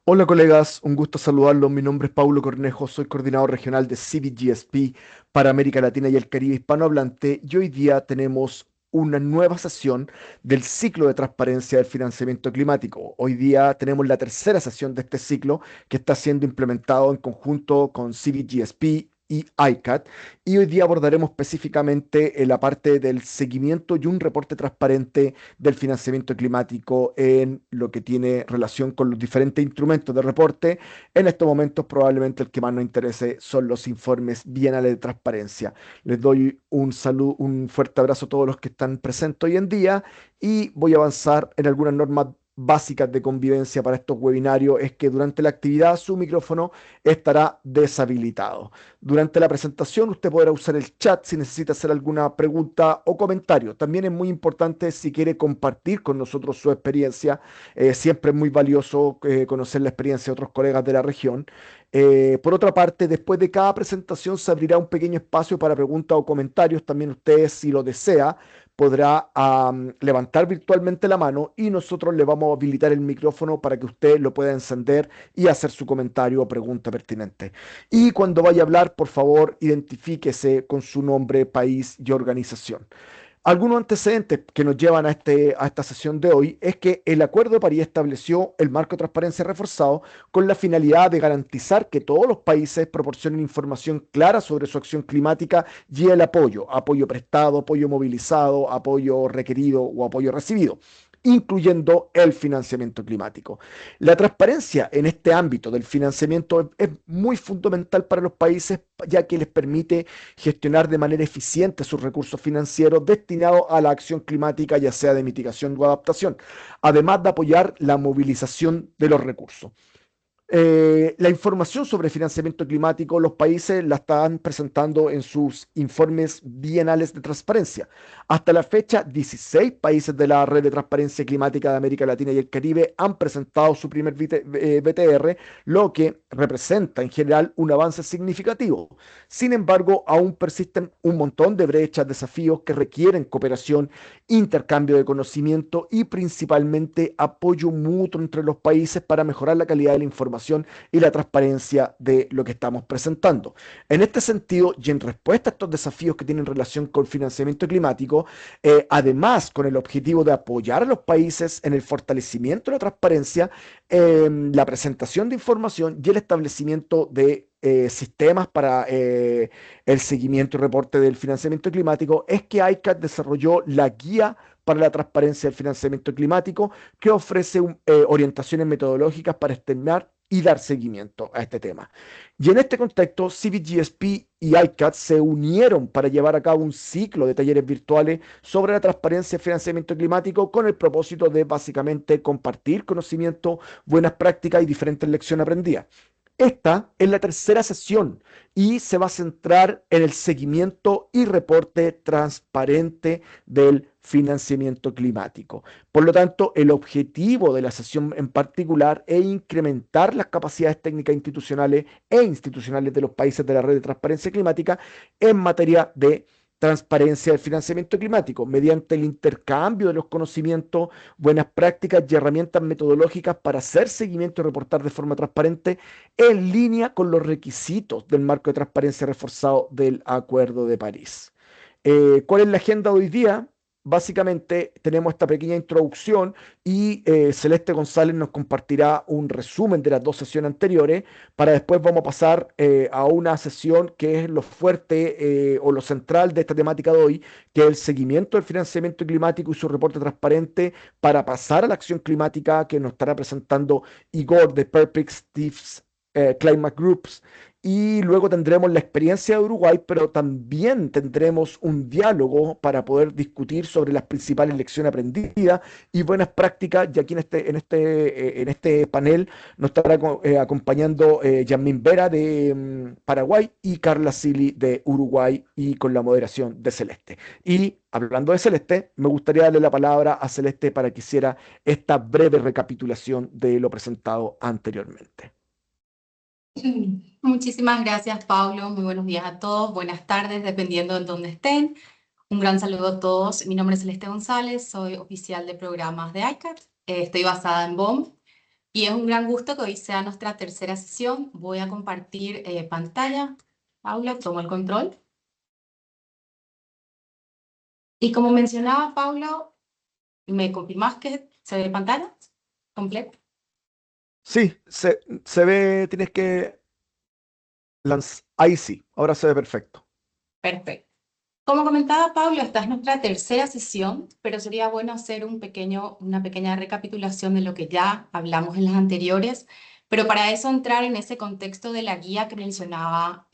Hola colegas, un gusto saludarlos. Mi nombre es Paulo Cornejo, soy coordinador regional de CBGSP para América Latina y el Caribe hispanohablante y hoy día tenemos una nueva sesión del ciclo de transparencia del financiamiento climático. Hoy día tenemos la tercera sesión de este ciclo que está siendo implementado en conjunto con CBGSP y ICAT y hoy día abordaremos específicamente la parte del seguimiento y un reporte transparente del financiamiento climático en lo que tiene relación con los diferentes instrumentos de reporte. En estos momentos probablemente el que más nos interese son los informes bienales de transparencia. Les doy un saludo, un fuerte abrazo a todos los que están presentes hoy en día y voy a avanzar en algunas normas básicas de convivencia para estos webinarios. Es que durante la actividad su micrófono estará deshabilitado. Durante la presentación usted podrá usar el chat si necesita hacer alguna pregunta o comentario. También es muy importante si quiere compartir con nosotros su experiencia. Siempre es muy valioso conocer la experiencia de otros colegas de la región. Por otra parte, después de cada presentación se abrirá un pequeño espacio para preguntas o comentarios. También usted, si lo desea, podrá levantar virtualmente la mano y nosotros le vamos a habilitar el micrófono para que usted lo pueda encender y hacer su comentario o pregunta pertinente. Y cuando vaya a hablar, por favor, identifíquese con su nombre, país y organización. Algunos antecedentes que nos llevan a esta sesión de hoy es que el Acuerdo de París estableció el marco de transparencia reforzado con la finalidad de garantizar que todos los países proporcionen información clara sobre su acción climática y el apoyo prestado, apoyo movilizado, apoyo requerido o apoyo recibido, incluyendo el financiamiento climático. La transparencia en este ámbito del financiamiento es muy fundamental para los países, ya que les permite gestionar de manera eficiente sus recursos financieros destinados a la acción climática, ya sea de mitigación o adaptación, además de apoyar la movilización de los recursos. La información sobre financiamiento climático, los países la están presentando en sus informes bienales de transparencia. Hasta la fecha, 16 países de la Red de Transparencia Climática de América Latina y el Caribe han presentado su primer BTR, lo que representa en general un avance significativo. Sin embargo, aún persisten un montón de brechas, desafíos que requieren cooperación, intercambio de conocimiento y principalmente apoyo mutuo entre los países para mejorar la calidad de la información y la transparencia de lo que estamos presentando. En este sentido, y en respuesta a estos desafíos que tienen relación con financiamiento climático, además con el objetivo de apoyar a los países en el fortalecimiento de la transparencia, la presentación de información y el establecimiento de sistemas para el seguimiento y reporte del financiamiento climático, es que ICAT desarrolló la guía para la transparencia del financiamiento climático, que ofrece orientaciones metodológicas para estimar y dar seguimiento a este tema. Y en este contexto, CBGSP y ICAT se unieron para llevar a cabo un ciclo de talleres virtuales sobre la transparencia del financiamiento climático con el propósito de básicamente compartir conocimiento, buenas prácticas y diferentes lecciones aprendidas. Esta es la tercera sesión y se va a centrar en el seguimiento y reporte transparente del financiamiento climático. Por lo tanto, el objetivo de la sesión en particular es incrementar las capacidades técnicas institucionales e institucionales de los países de la red de transparencia climática en materia de transparencia del financiamiento climático, mediante el intercambio de los conocimientos, buenas prácticas y herramientas metodológicas para hacer seguimiento y reportar de forma transparente en línea con los requisitos del marco de transparencia reforzado del Acuerdo de París. ¿Cuál es la agenda de hoy día? Básicamente tenemos esta pequeña introducción y Celeste González nos compartirá un resumen de las dos sesiones anteriores para después vamos a pasar a una sesión que es lo fuerte o lo central de esta temática de hoy, que es el seguimiento del financiamiento climático y su reporte transparente para pasar a la acción climática que nos estará presentando Igor de Perspectives Climate Groups. Y luego tendremos la experiencia de Uruguay, pero también tendremos un diálogo para poder discutir sobre las principales lecciones aprendidas y buenas prácticas. Y aquí en este panel nos estará acompañando Yasmín Vera de Paraguay y Carla Sili de Uruguay y con la moderación de Celeste. Y hablando de Celeste, me gustaría darle la palabra a Celeste para que hiciera esta breve recapitulación de lo presentado anteriormente. Muchísimas gracias, Pablo. Muy buenos días a todos. Buenas tardes, dependiendo de dónde estén. Un gran saludo a todos. Mi nombre es Celeste González, soy oficial de programas de ICAT. Estoy basada en Bonn. Y es un gran gusto que hoy sea nuestra tercera sesión. Voy a compartir pantalla. Paula, tomo el control. Y como mencionaba Paula, ¿me confirmás que se ve pantalla completa? Sí, se ve, tienes que lanzar. Ahí sí, ahora se ve perfecto. Perfecto. Como comentaba Paula, esta es nuestra tercera sesión, pero sería bueno hacer una pequeña recapitulación de lo que ya hablamos en las anteriores, pero para eso entrar en ese contexto de la guía que mencionaba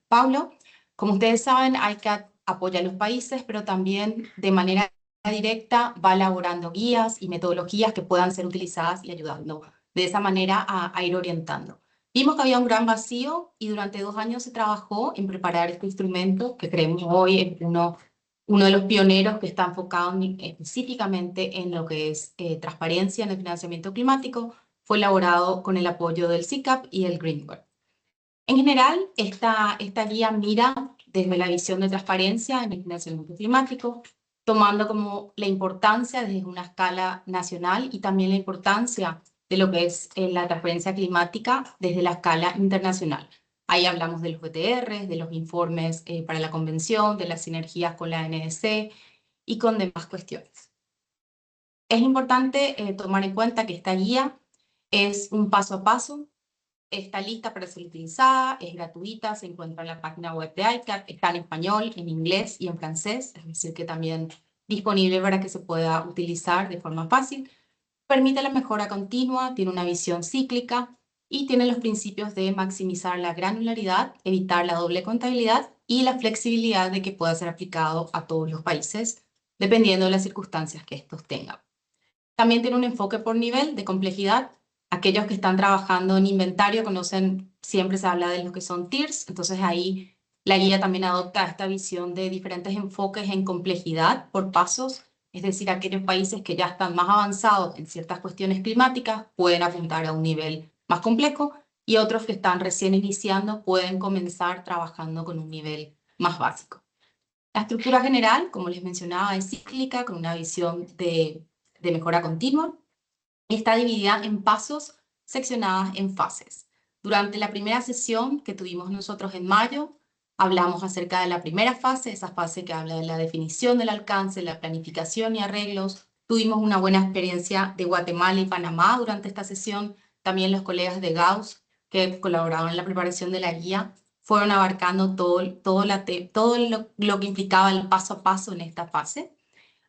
Paulo. Como ustedes saben, ICAT apoya a los países, pero también de manera directa va elaborando guías y metodologías que puedan ser utilizadas y ayudando de esa manera a ir orientando. Vimos que había un gran vacío y durante 2 años se trabajó en preparar este instrumento que creemos hoy es uno de los pioneros que está enfocado específicamente en lo que es transparencia en el financiamiento climático. Fue elaborado con el apoyo del CICAP y el Green Board. En general, esta guía mira desde la visión de transparencia en el financiamiento climático, tomando como la importancia desde una escala nacional y también la importancia de lo que es la transparencia climática desde la escala internacional. Ahí hablamos de los BTRs, de los informes para la convención, de las sinergias con la NDC y con demás cuestiones. Es importante tomar en cuenta que esta guía es un paso a paso. Está lista para ser utilizada, es gratuita, se encuentra en la página web de ICAT, está en español, en inglés y en francés, es decir, que también disponible para que se pueda utilizar de forma fácil. Permite la mejora continua, tiene una visión cíclica y tiene los principios de maximizar la granularidad, evitar la doble contabilidad y la flexibilidad de que pueda ser aplicado a todos los países, dependiendo de las circunstancias que estos tengan. También tiene un enfoque por nivel de complejidad. Aquellos que están trabajando en inventario conocen, siempre se habla de lo que son tiers, entonces ahí la guía también adopta esta visión de diferentes enfoques en complejidad por pasos, es decir, aquellos países que ya están más avanzados en ciertas cuestiones climáticas pueden apuntar a un nivel más complejo y otros que están recién iniciando pueden comenzar trabajando con un nivel más básico. La estructura general, como les mencionaba, es cíclica, con una visión de mejora continua. Está dividida en pasos seccionadas en fases. Durante la primera sesión que tuvimos nosotros en mayo, hablamos acerca de la primera fase, esa fase que habla de la definición del alcance, la planificación y arreglos. Tuvimos una buena experiencia de Guatemala y Panamá durante esta sesión. También los colegas de Gauss que colaboraban en la preparación de la guía fueron abarcando todo lo que implicaba el paso a paso en esta fase.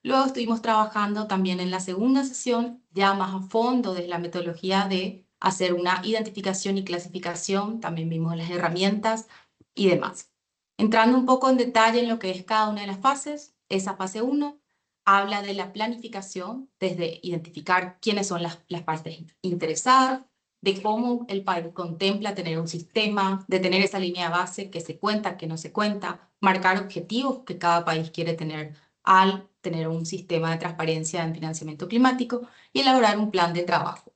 Luego estuvimos trabajando también en la segunda sesión, ya más a fondo desde la metodología de hacer una identificación y clasificación, también vimos las herramientas y demás. Entrando un poco en detalle en lo que es cada una de las fases, esa fase 1 habla de la planificación, desde identificar quiénes son las partes interesadas, de cómo el país contempla tener un sistema, de tener esa línea base que se cuenta, que no se cuenta, marcar objetivos que cada país quiere tener al tener un sistema de transparencia en financiamiento climático y elaborar un plan de trabajo.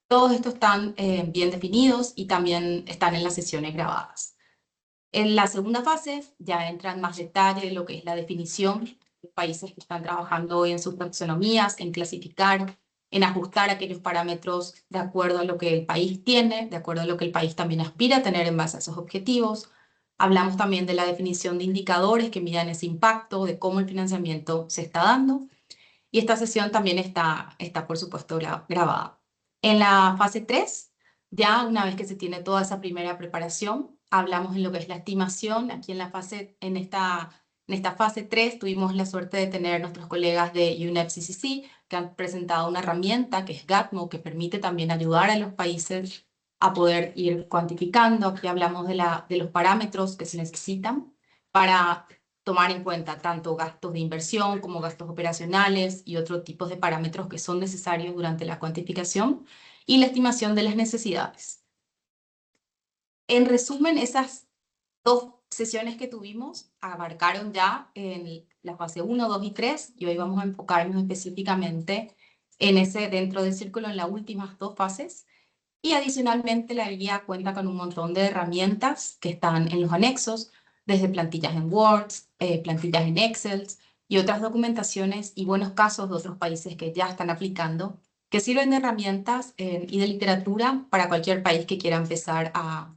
Todos estos están bien definidos y también están en las sesiones grabadas. En la segunda fase ya entra en más detalle lo que es la definición de países que están trabajando hoy en sus taxonomías, en clasificar, en ajustar aquellos parámetros de acuerdo a lo que el país tiene, de acuerdo a lo que el país también aspira a tener en base a esos objetivos. Hablamos también de la definición de indicadores que midan ese impacto, de cómo el financiamiento se está dando. Y esta sesión también está por supuesto, grabada. En la fase 3, ya una vez que se tiene toda esa primera preparación, hablamos en lo que es la estimación. Aquí en esta fase 3 tuvimos la suerte de tener nuestros colegas de UNEP-CCC que han presentado una herramienta que es GATMO, que permite también ayudar a los países a poder ir cuantificando. Aquí hablamos de los parámetros que se necesitan para tomar en cuenta tanto gastos de inversión como gastos operacionales y otros tipos de parámetros que son necesarios durante la cuantificación y la estimación de las necesidades. En resumen, esas 2 sesiones que tuvimos abarcaron ya en la fase 1, 2 y 3 y hoy vamos a enfocarnos específicamente en ese dentro del círculo en las últimas 2 fases. Y adicionalmente la guía cuenta con un montón de herramientas que están en los anexos, desde plantillas en Word, plantillas en Excel y otras documentaciones y buenos casos de otros países que ya están aplicando, que sirven de herramientas y de literatura para cualquier país que quiera empezar a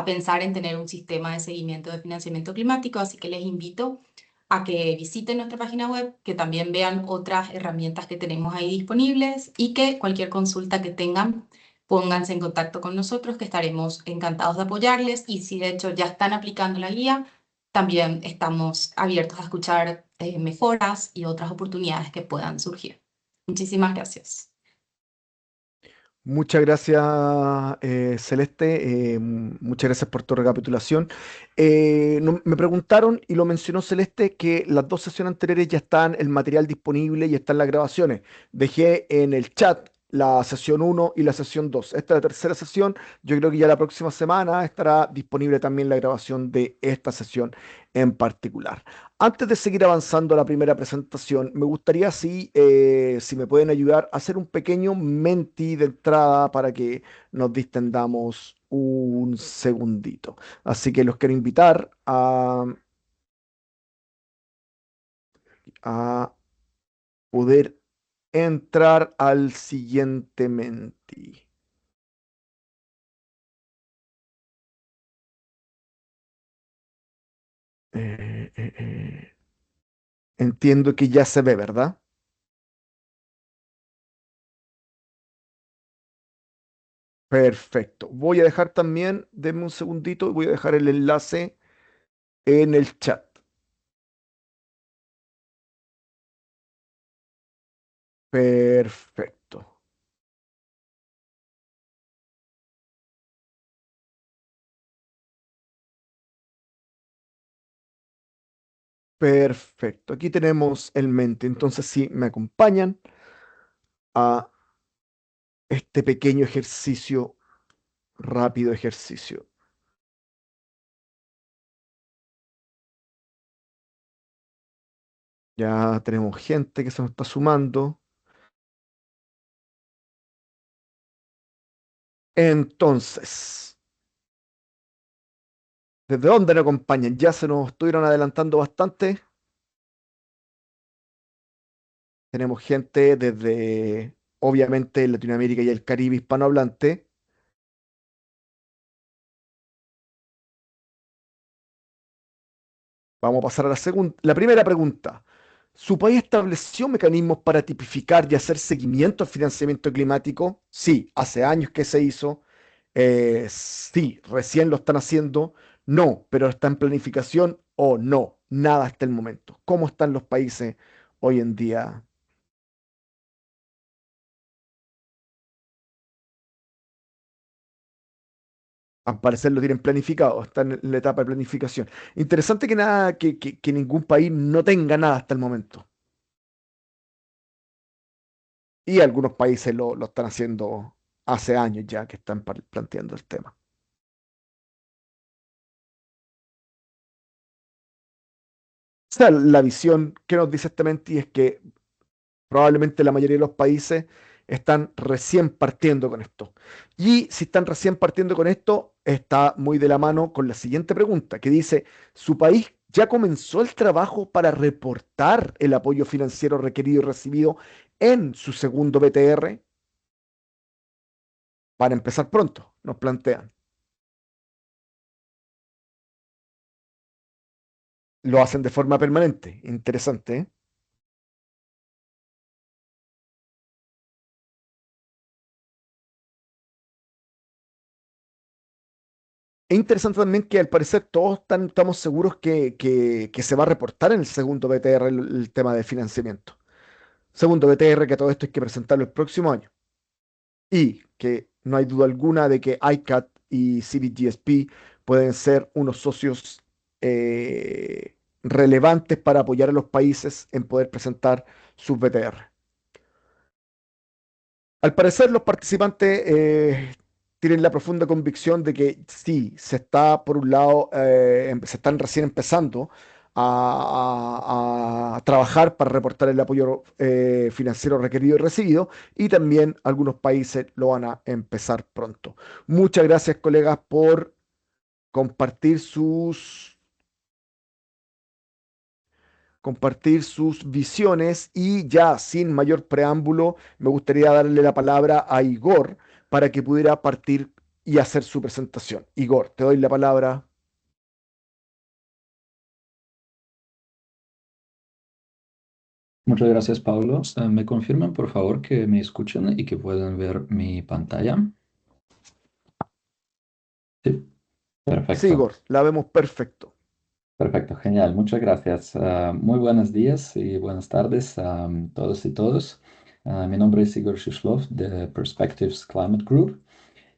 pensar en tener un sistema de seguimiento de financiamiento climático. Así que les invito a que visiten nuestra página web, que también vean otras herramientas que tenemos ahí disponibles y que cualquier consulta que tengan, pónganse en contacto con nosotros, que estaremos encantados de apoyarles. Y si de hecho ya están aplicando la guía, también estamos abiertos a escuchar mejoras y otras oportunidades que puedan surgir. Muchísimas gracias. Muchas gracias, Celeste. Muchas gracias por tu recapitulación. Me preguntaron, y lo mencionó Celeste, que las dos sesiones anteriores ya están el material disponible y están las grabaciones. Dejé en el chat la sesión uno y la sesión 2. Esta es la tercera sesión. Yo creo que ya la próxima semana estará disponible también la grabación de esta sesión en particular. Antes de seguir avanzando a la primera presentación, me gustaría si me pueden ayudar a hacer un pequeño menti de entrada para que nos distendamos un segundito. Así que los quiero invitar a poder entrar al siguiente menti. Entiendo que ya se ve, ¿verdad? Perfecto. Voy a dejar también, denme un segundito, voy a dejar el enlace en el chat. Perfecto. Perfecto. Aquí tenemos el mente. Entonces, si me acompañan a este pequeño ejercicio, rápido ejercicio. Ya tenemos gente que se nos está sumando. Entonces, ¿desde dónde nos acompañan? Ya se nos estuvieron adelantando bastante. Tenemos gente desde, obviamente, Latinoamérica y el Caribe hispanohablante. Vamos a pasar a la primera pregunta. ¿Su país estableció mecanismos para tipificar y hacer seguimiento al financiamiento climático? Sí, hace años que se hizo. Sí, recién lo están haciendo. No, pero está en planificación o no, nada hasta el momento. ¿Cómo están los países hoy en día? Al parecer lo tienen planificado, están en la etapa de planificación. Interesante que nada, que ningún país no tenga nada hasta el momento. Y algunos países lo están haciendo hace años ya que están planteando el tema. O sea, la visión que nos dice este Menti es que probablemente la mayoría de los países están recién partiendo con esto. Y si están recién partiendo con esto, está muy de la mano con la siguiente pregunta, que dice, ¿su país ya comenzó el trabajo para reportar el apoyo financiero requerido y recibido en su segundo BTR? Para empezar pronto, nos plantean. Lo hacen de forma permanente. Interesante, ¿eh? Es interesante también que al parecer todos estamos seguros que se va a reportar en el segundo BTR el tema de financiamiento. Segundo BTR que todo esto hay que presentarlo el próximo año. Y que no hay duda alguna de que ICAT y CBGSP pueden ser unos socios relevantes para apoyar a los países en poder presentar sus BTR. Al parecer, los participantes tienen la profunda convicción de que sí, se está, por un lado, se están recién empezando a trabajar para reportar el apoyo financiero requerido y recibido, y también algunos países lo van a empezar pronto. Muchas gracias, colegas, por compartir compartir sus visiones y ya sin mayor preámbulo me gustaría darle la palabra a Igor para que pudiera partir y hacer su presentación. Igor, te doy la palabra. Muchas gracias, Pablo. ¿Me confirman, por favor, que me escuchan y que pueden ver mi pantalla? Sí, Sí, perfecto. Igor, la vemos perfecto. Perfecto, genial. Muchas gracias. Muy buenos días y buenas tardes a todos y todos. Mi nombre es Igor Shishlov de Perspectives Climate Group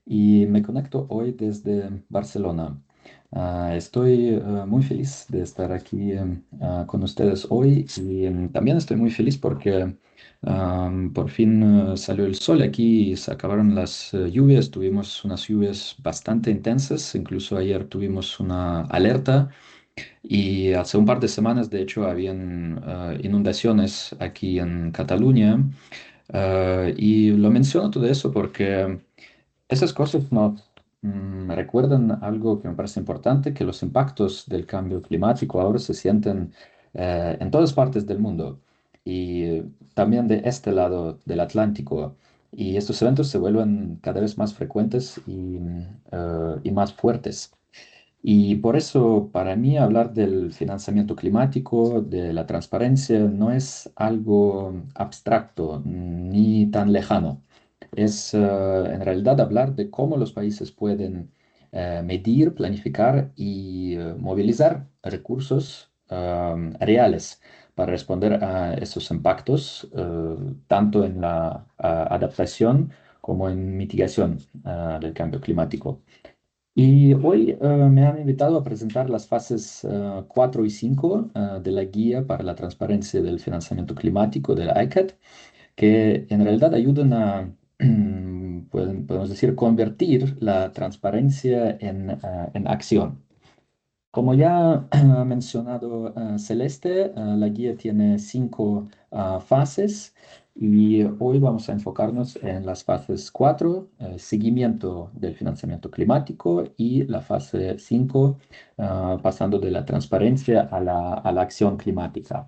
y me conecto hoy desde Barcelona. Estoy muy feliz de estar aquí con ustedes hoy y también estoy muy feliz porque por fin salió el sol aquí y se acabaron las lluvias. Tuvimos unas lluvias bastante intensas, incluso ayer tuvimos una alerta y hace un par de semanas, de hecho, habían inundaciones aquí en Cataluña. Y lo menciono todo eso porque esas cosas nos recuerdan algo que me parece importante, que los impactos del cambio climático ahora se sienten en todas partes del mundo y también de este lado del Atlántico. Y estos eventos se vuelven cada vez más frecuentes y más fuertes. Y por eso, para mí, hablar del financiamiento climático, de la transparencia, no es algo abstracto ni tan lejano. Es en realidad hablar de cómo los países pueden medir, planificar y movilizar recursos reales para responder a esos impactos, tanto en la adaptación como en mitigación del cambio climático. Y hoy me han invitado a presentar las fases 4 y 5 de la Guía para la Transparencia del Financiamiento Climático de la ICCAT, que en realidad ayudan a, podemos decir, convertir la transparencia en acción. Como ya ha mencionado Celeste, la guía tiene 5 fases y hoy vamos a enfocarnos en las fases 4, seguimiento del financiamiento climático, y la fase 5, pasando de la transparencia a la acción climática.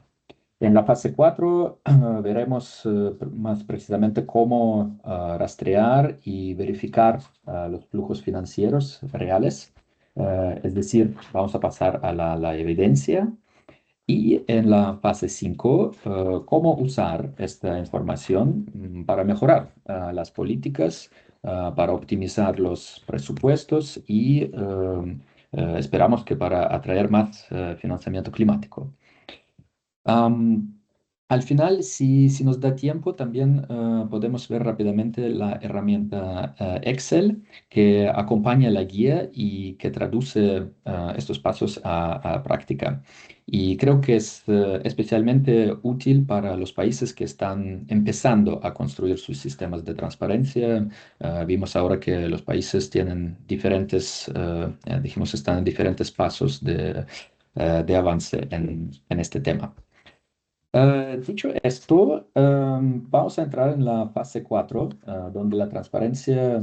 En la fase 4 veremos más precisamente cómo rastrear y verificar los flujos financieros reales. Es decir, vamos a pasar a la evidencia. Y en la fase 5, cómo usar esta información para mejorar las políticas, para optimizar los presupuestos y esperamos que para atraer más financiamiento climático. Am, Al final, si nos da tiempo, también podemos ver rápidamente la herramienta Excel que acompaña la guía y que traduce estos pasos a práctica. Y creo que es especialmente útil para los países que están empezando a construir sus sistemas de transparencia. Vimos ahora que los países tienen diferentes, dijimos, están en diferentes pasos de avance en este tema. Dicho esto, vamos a entrar en la fase 4, donde la transparencia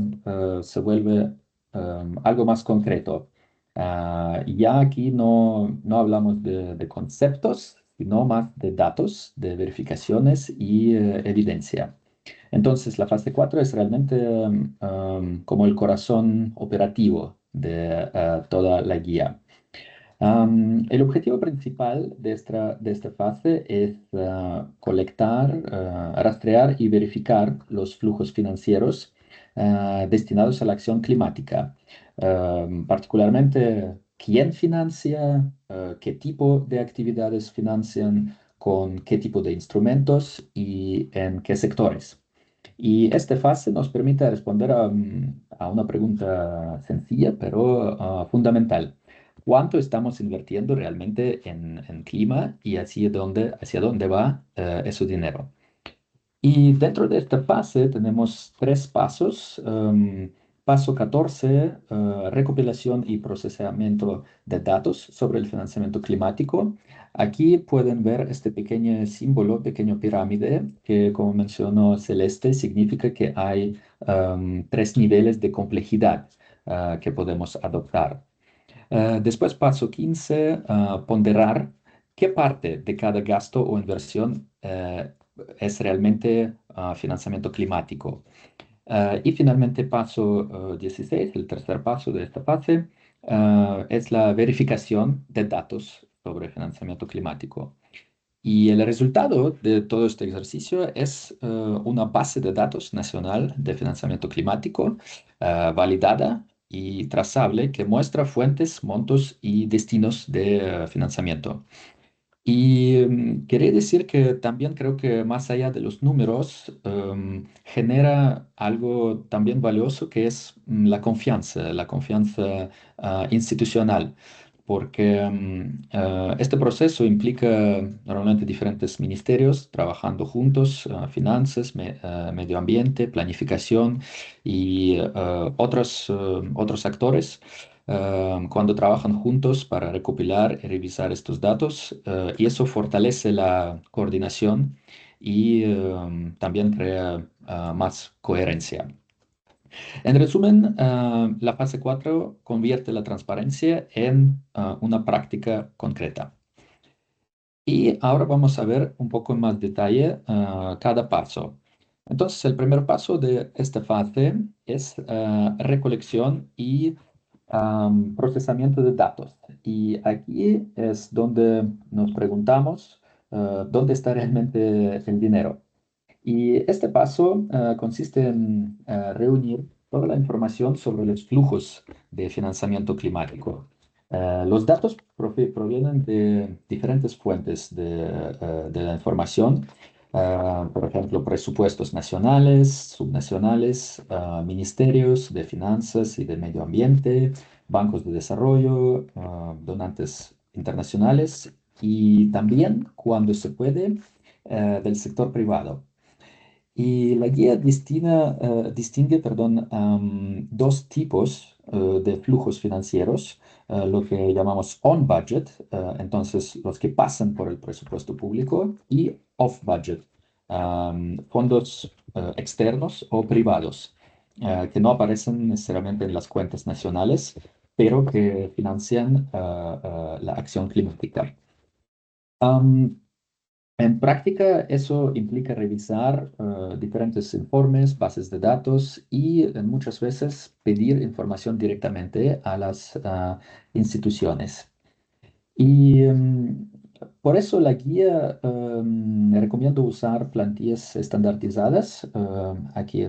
se vuelve algo más concreto. Ya aquí no hablamos de conceptos, sino más de datos, de verificaciones y evidencia. Entonces, la fase 4 es realmente como el corazón operativo de toda la guía. El objetivo principal de esta fase es colectar, rastrear y verificar los flujos financieros destinados a la acción climática. Particularmente, quién financia, qué tipo de actividades financian, con qué tipo de instrumentos y en qué sectores. Y esta fase nos permite responder a una pregunta sencilla, pero fundamental. ¿Cuánto estamos invirtiendo realmente en clima y hacia dónde va ese dinero? Y dentro de esta fase tenemos 3 pasos. Paso 14, recopilación y procesamiento de datos sobre el financiamiento climático. Aquí pueden ver este pequeño símbolo, pequeño pirámide, que como mencionó Celeste, significa que hay 3 niveles de complejidad que podemos adoptar. Después, paso 15, ponderar qué parte de cada gasto o inversión es realmente financiamiento climático. Y finalmente, paso 16, el tercer paso de esta fase, es la verificación de datos sobre financiamiento climático. Y el resultado de todo este ejercicio es una base de datos nacional de financiamiento climático validada y trazable que muestra fuentes, montos y destinos de financiamiento. Y quería decir que también creo que más allá de los números, genera algo también valioso que es la confianza institucional, porque este proceso implica normalmente diferentes ministerios trabajando juntos, finanzas, medio ambiente, planificación y otros actores cuando trabajan juntos para recopilar y revisar estos datos, y eso fortalece la coordinación y también crea más coherencia. En resumen, la fase 4 convierte la transparencia en una práctica concreta. Y ahora vamos a ver un poco en más detalle cada paso. Entonces, el primer paso de esta fase es recolección y procesamiento de datos. Y aquí es donde nos preguntamos dónde está realmente el dinero. Y este paso consiste en reunir toda la información sobre los flujos de financiamiento climático. Los datos provienen de diferentes fuentes de la información, por ejemplo, presupuestos nacionales, subnacionales, ministerios de finanzas y de medio ambiente, bancos de desarrollo, donantes internacionales y también, cuando se puede, del sector privado. Y la guía distingue, perdón, dos tipos de flujos financieros, lo que llamamos on-budget, entonces los que pasan por el presupuesto público, y off-budget, fondos externos o privados, que no aparecen necesariamente en las cuentas nacionales, pero que financian la acción climática. En práctica, eso implica revisar diferentes informes, bases de datos y muchas veces pedir información directamente a las instituciones. Y por eso la guía recomiendo usar plantillas estandarizadas. Aquí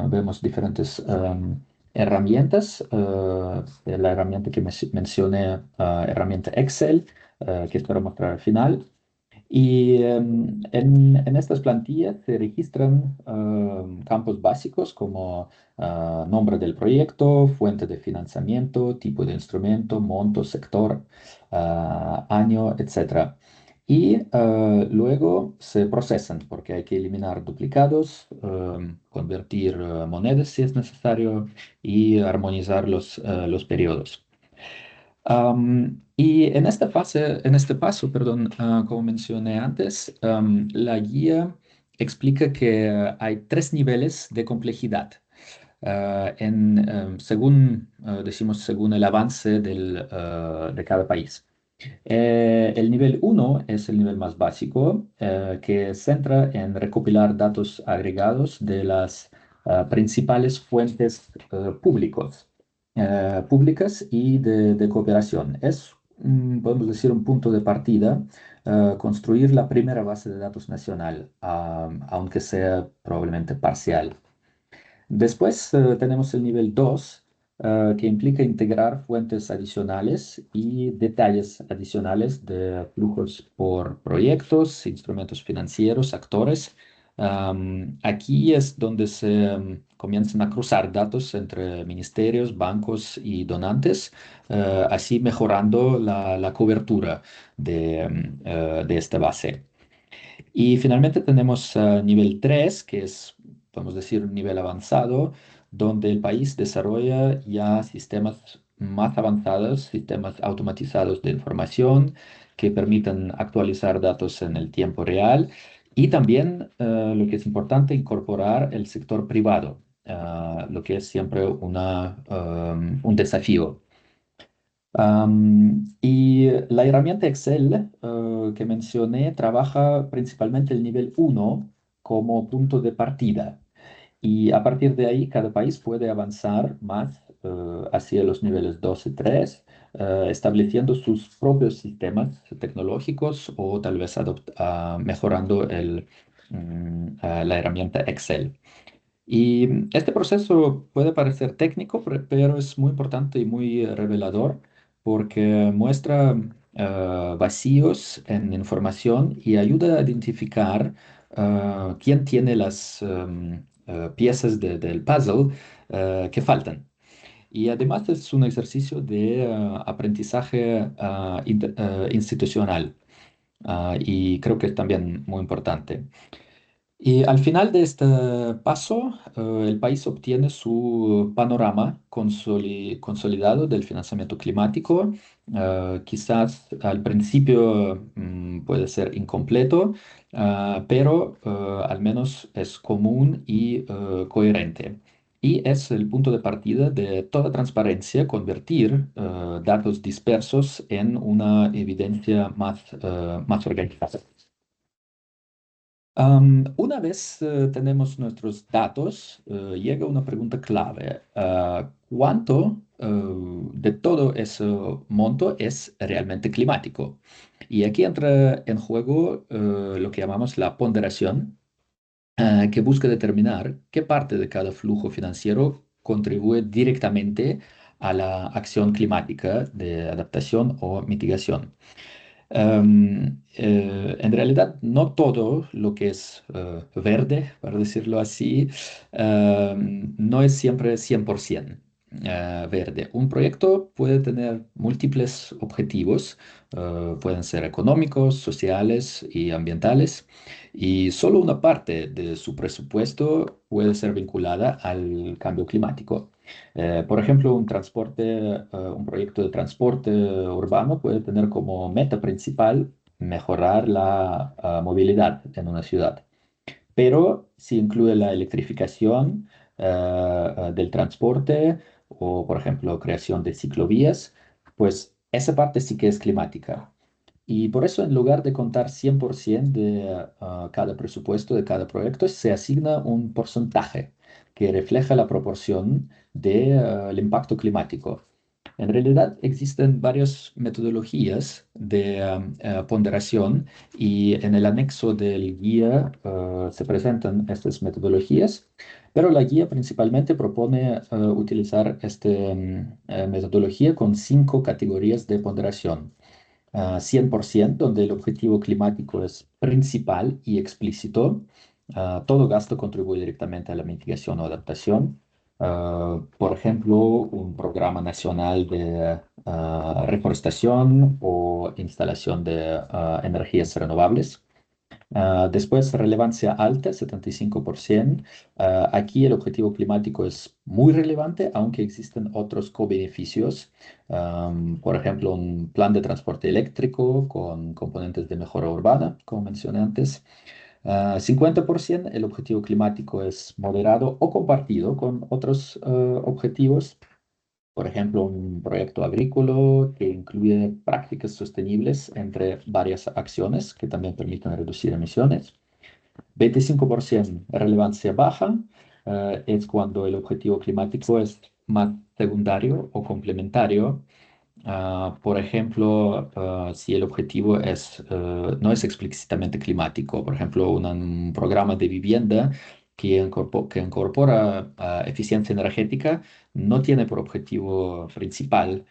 vemos diferentes herramientas. La herramienta que mencioné, herramienta Excel, que espero mostrar al final. Y en estas plantillas se registran campos básicos como nombre del proyecto, fuente de financiamiento, tipo de instrumento, monto, sector, año, etcétera. Y luego se procesan porque hay que eliminar duplicados, convertir monedas si es necesario y armonizar los periodos. Y en esta fase, en este paso, perdón, como mencioné antes, la guía explica que hay tres niveles de complejidad. Según, decimos, según el avance de cada país. El nivel uno es el nivel más básico, que centra en recopilar datos agregados de las principales fuentes públicas y de cooperación. Es, podemos decir, un punto de partida, construir la primera base de datos nacional, aunque sea probablemente parcial. Después tenemos el nivel 2, que implica integrar fuentes adicionales y detalles adicionales de flujos por proyectos, instrumentos financieros, actores. Aquí es donde se comienzan a cruzar datos entre ministerios, bancos y donantes, así mejorando la cobertura de esta base. Y finalmente tenemos nivel 3, que es, podemos decir, un nivel avanzado, donde el país desarrolla ya sistemas más avanzados, sistemas automatizados de información que permitan actualizar datos en el tiempo real y también, lo que es importante, incorporar el sector privado, lo que es siempre un desafío. Y la herramienta Excel que mencioné trabaja principalmente el nivel uno como punto de partida. Y a partir de ahí, cada país puede avanzar más hacia los niveles 2 y 3, estableciendo sus propios sistemas tecnológicos o tal vez mejorando la herramienta Excel. Y este proceso puede parecer técnico, pero es muy importante y muy revelador porque muestra vacíos en información y ayuda a identificar quién tiene las piezas del puzzle que faltan. Y además es un ejercicio de aprendizaje institucional, y creo que es también muy importante. Y al final de este paso, el país obtiene su panorama consolidado del financiamiento climático. Quizás al principio puede ser incompleto, pero al menos es común y coherente. Y es el punto de partida de toda transparencia, convertir datos dispersos en una evidencia más organizada. Una vez tenemos nuestros datos, llega una pregunta clave. ¿Cuánto de todo ese monto es realmente climático? Y aquí entra en juego lo que llamamos la ponderación, que busca determinar qué parte de cada flujo financiero contribuye directamente a la acción climática de adaptación o mitigación. En realidad, no todo lo que es verde, para decirlo así, no es siempre 100% verde. Un proyecto puede tener múltiples objetivos, pueden ser económicos, sociales y ambientales, y solo una parte de su presupuesto puede ser vinculada al cambio climático. Por ejemplo, un proyecto de transporte urbano puede tener como meta principal mejorar la movilidad en una ciudad. Pero si incluye la electrificación del transporte o, por ejemplo, creación de ciclovías, pues esa parte sí que es climática. Y por eso, en lugar de contar 100% de cada presupuesto de cada proyecto, se asigna un porcentaje que refleja la proporción del impacto climático. En realidad existen varias metodologías de ponderación, y en el anexo del guía se presentan estas metodologías, pero la guía principalmente propone utilizar esta metodología con 5 categorías de ponderación. 100%, donde el objetivo climático es principal y explícito. Todo gasto contribuye directamente a la mitigación o adaptación. Por ejemplo, un programa nacional de reforestación o instalación de energías renovables. Después, relevancia alta, 75%. Aquí el objetivo climático es muy relevante, aunque existen otros co-beneficios. Por ejemplo, un plan de transporte eléctrico con componentes de mejora urbana, como mencioné antes. 50%, el objetivo climático es moderado o compartido con otros objetivos. Por ejemplo, un proyecto agrícola que incluye prácticas sostenibles entre varias acciones que también permiten reducir emisiones. 25% relevancia baja, es cuando el objetivo climático es más secundario o complementario. Por ejemplo, si el objetivo no es explícitamente climático, por ejemplo, un programa de vivienda que incorpora eficiencia energética, no tiene por objetivo principal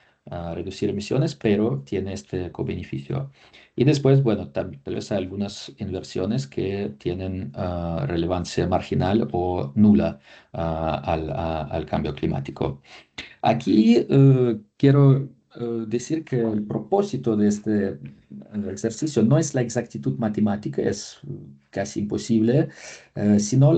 reducir emisiones, pero tiene este co-beneficio. Y después, bueno, tal vez hay algunas inversiones que tienen relevancia marginal o nula al cambio climático. Aquí quiero decir que el propósito de este ejercicio no es la exactitud matemática, es casi imposible, sino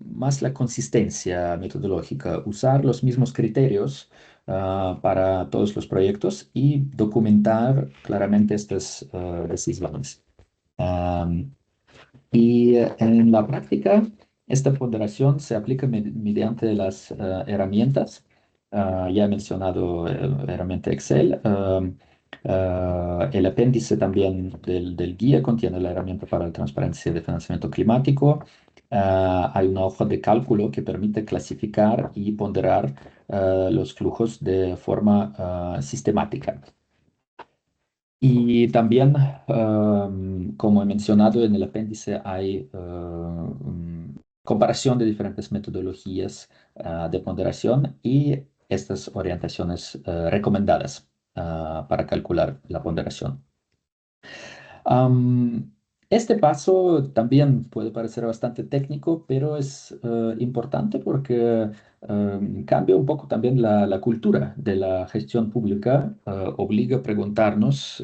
más la consistencia metodológica, usar los mismos criterios para todos los proyectos y documentar claramente estas decisiones. Am, en la práctica, esta ponderación se aplica mediante las herramientas Ya he mencionado la herramienta Excel. El apéndice también del guía contiene la herramienta para la transparencia de financiamiento climático. Hay una hoja de cálculo que permite clasificar y ponderar los flujos de forma sistemática. Y también, como he mencionado en el apéndice, hay comparación de diferentes metodologías de ponderación y estas orientaciones recomendadas para calcular la ponderación. Am, este paso también puede parecer bastante técnico, pero es importante porque cambia un poco también la cultura de la gestión pública. Obliga a preguntarnos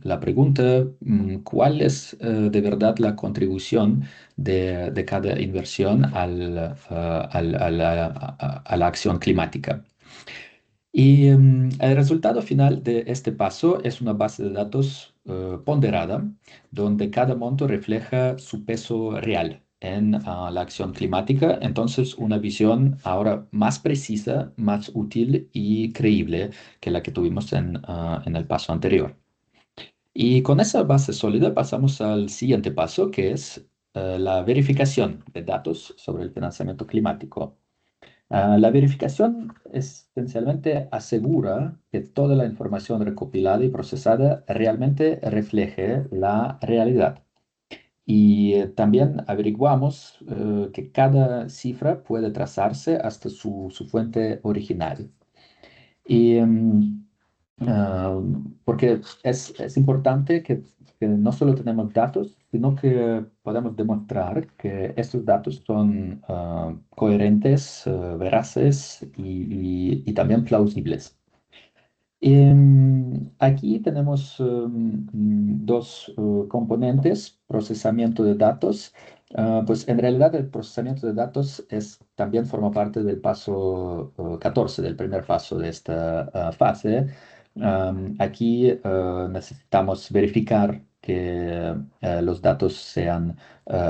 la pregunta, ¿cuál es de verdad la contribución de cada inversión a la acción climática? Y el resultado final de este paso es una base de datos ponderada, donde cada monto refleja su peso real en la acción climática. Entonces, una visión ahora más precisa, más útil y creíble que la que tuvimos en el paso anterior. Y con esa base sólida pasamos al siguiente paso, que es la verificación de datos sobre el financiamiento climático. La verificación esencialmente asegura que toda la información recopilada y procesada realmente refleje la realidad. Y también averiguamos que cada cifra puede trazarse hasta su fuente original. Y porque es importante que no solo tenemos datos, sino que podemos demostrar que estos datos son coherentes, veraces y también plausibles. Aquí tenemos dos componentes, procesamiento de datos. Pues en realidad el procesamiento de datos también forma parte del paso 14, del primer paso de esta fase. Aquí necesitamos verificar que los datos sean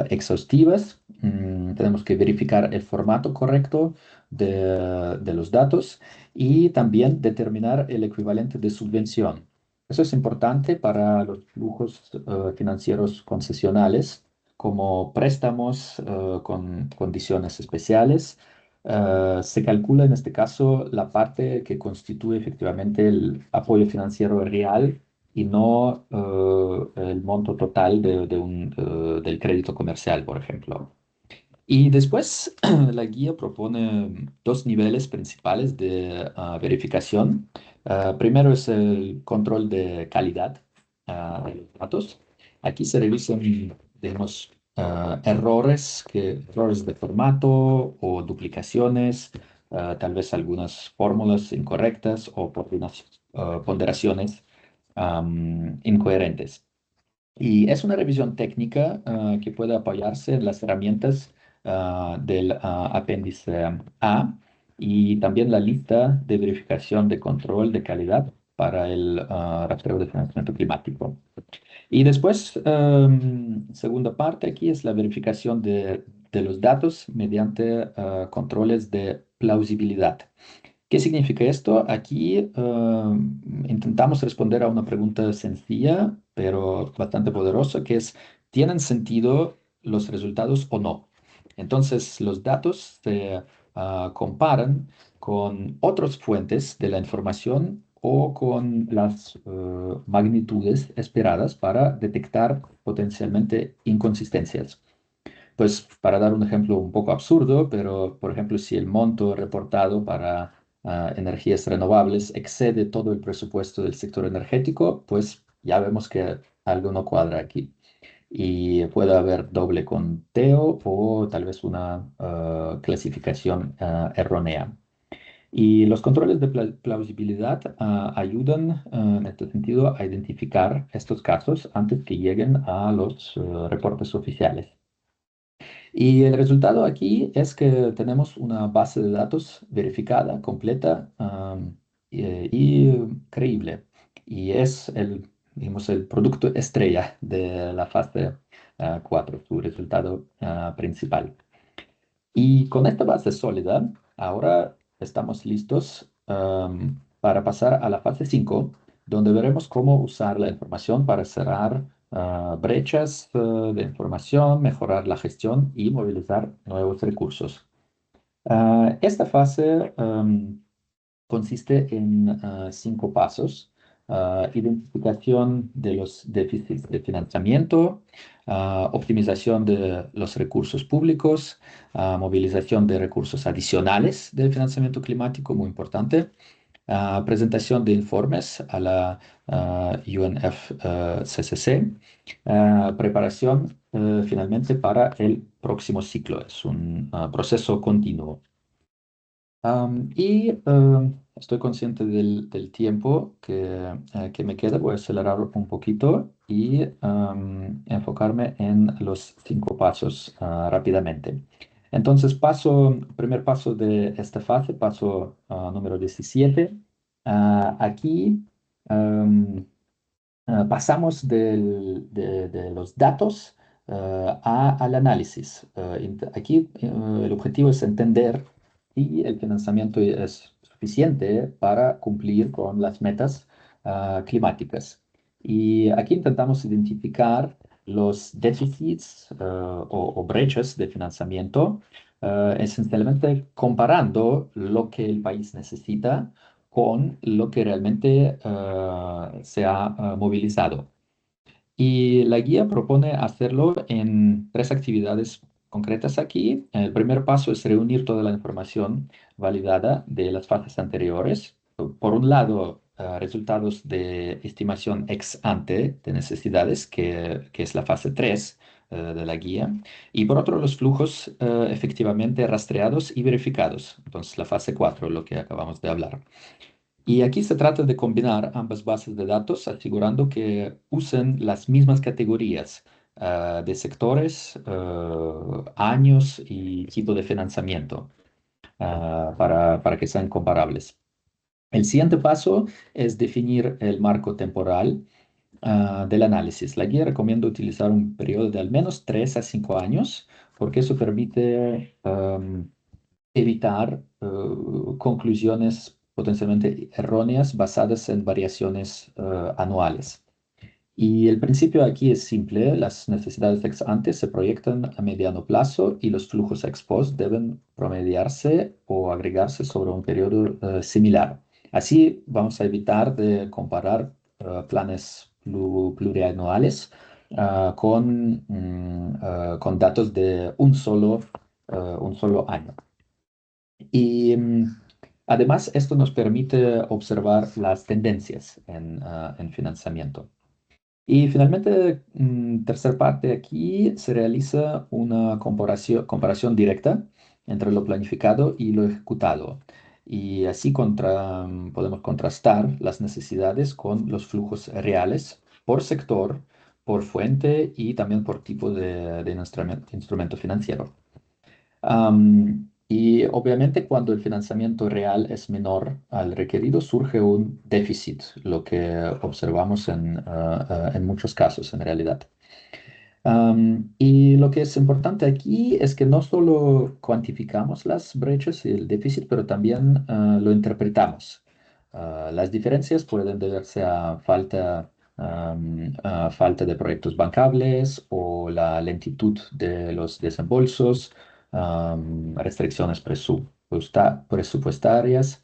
exhaustivos. Tenemos que verificar el formato correcto de los datos y también determinar el equivalente de subvención. Eso es importante para los flujos financieros concesionales, como préstamos con condiciones especiales. Se calcula en este caso la parte que constituye efectivamente el apoyo financiero real y no el monto total del crédito comercial, por ejemplo. Y después la guía propone dos niveles principales de verificación. Primero es el control de calidad de los datos. Aquí se revisan, digamos, errores de formato o duplicaciones, tal vez algunas fórmulas incorrectas o ponderaciones incoherentes. Y es una revisión técnica que puede apoyarse en las herramientas del apéndice A y también la lista de verificación de control de calidad para el rastreo de financiamiento climático. Y después, segunda parte aquí es la verificación de los datos mediante controles de plausibilidad. ¿Qué significa esto? Aquí intentamos responder a una pregunta sencilla, pero bastante poderosa, que es, ¿tienen sentido los resultados o no? Entonces, los datos se comparan con otras fuentes de la información o con las magnitudes esperadas para detectar potencialmente inconsistencias. Pues para dar un ejemplo un poco absurdo, pero por ejemplo, si el monto reportado para energías renovables excede todo el presupuesto del sector energético, pues ya vemos que algo no cuadra aquí. Y puede haber doble conteo o tal vez una clasificación errónea. Y los controles de plausibilidad ayudan en este sentido a identificar estos casos antes que lleguen a los reportes oficiales. Y el resultado aquí es que tenemos una base de datos verificada, completa y creíble. Y es digamos, el producto estrella de la fase 4, su resultado principal. Y con esta base sólida, ahora estamos listos para pasar a la fase 5, donde veremos cómo usar la información para cerrar brechas de información, mejorar la gestión y movilizar nuevos recursos. Esta fase consiste en 5 pasos. Identificación de los déficits de financiamiento, optimización de los recursos públicos, movilización de recursos adicionales del financiamiento climático, muy importante, presentación de informes a la UNFCCC, preparación finalmente para el próximo ciclo. Es un proceso continuo. Estoy consciente del tiempo que me queda. Voy a acelerar un poquito y enfocarme en los 5 pasos rápidamente. Entonces, primer paso de esta fase, paso número 17. Aquí pasamos de los datos al análisis. Aquí el objetivo es entender si el financiamiento es suficiente para cumplir con las metas climáticas. Y aquí intentamos identificar los déficits o brechas de financiamiento, esencialmente comparando lo que el país necesita con lo que realmente se ha movilizado. Y la guía propone hacerlo en 3 actividades concretas aquí. El primer paso es reunir toda la información validada de las fases anteriores. Por un lado, resultados de estimación ex ante de necesidades, que es la fase 3 de la guía. Y por otro, los flujos efectivamente rastreados y verificados. Entonces, la fase 4, lo que acabamos de hablar. Y aquí se trata de combinar ambas bases de datos, asegurando que usen las mismas categorías de sectores, años y tipo de financiamiento para que sean comparables. El siguiente paso es definir el marco temporal del análisis. La guía recomienda utilizar un periodo de al menos 3 a 5 años, porque eso permite evitar conclusiones potencialmente erróneas basadas en variaciones anuales. Y el principio aquí es simple: las necesidades ex ante se proyectan a mediano plazo y los flujos ex post deben promediarse o agregarse sobre un periodo similar. Así vamos a evitar de comparar planes plurianuales con datos de un solo año. Y además, esto nos permite observar las tendencias en financiamiento. Y finalmente, tercer parte aquí, se realiza una comparación directa entre lo planificado y lo ejecutado. Y así podemos contrastar las necesidades con los flujos reales por sector, por fuente y también por tipo de instrumento financiero. Y obviamente cuando el financiamiento real es menor al requerido, surge un déficit, lo que observamos en muchos casos en realidad. Y lo que es importante aquí es que no solo cuantificamos las brechas y el déficit, pero también lo interpretamos. Las diferencias pueden deberse a falta de proyectos bancables o la lentitud de los desembolsos, restricciones presupuestarias,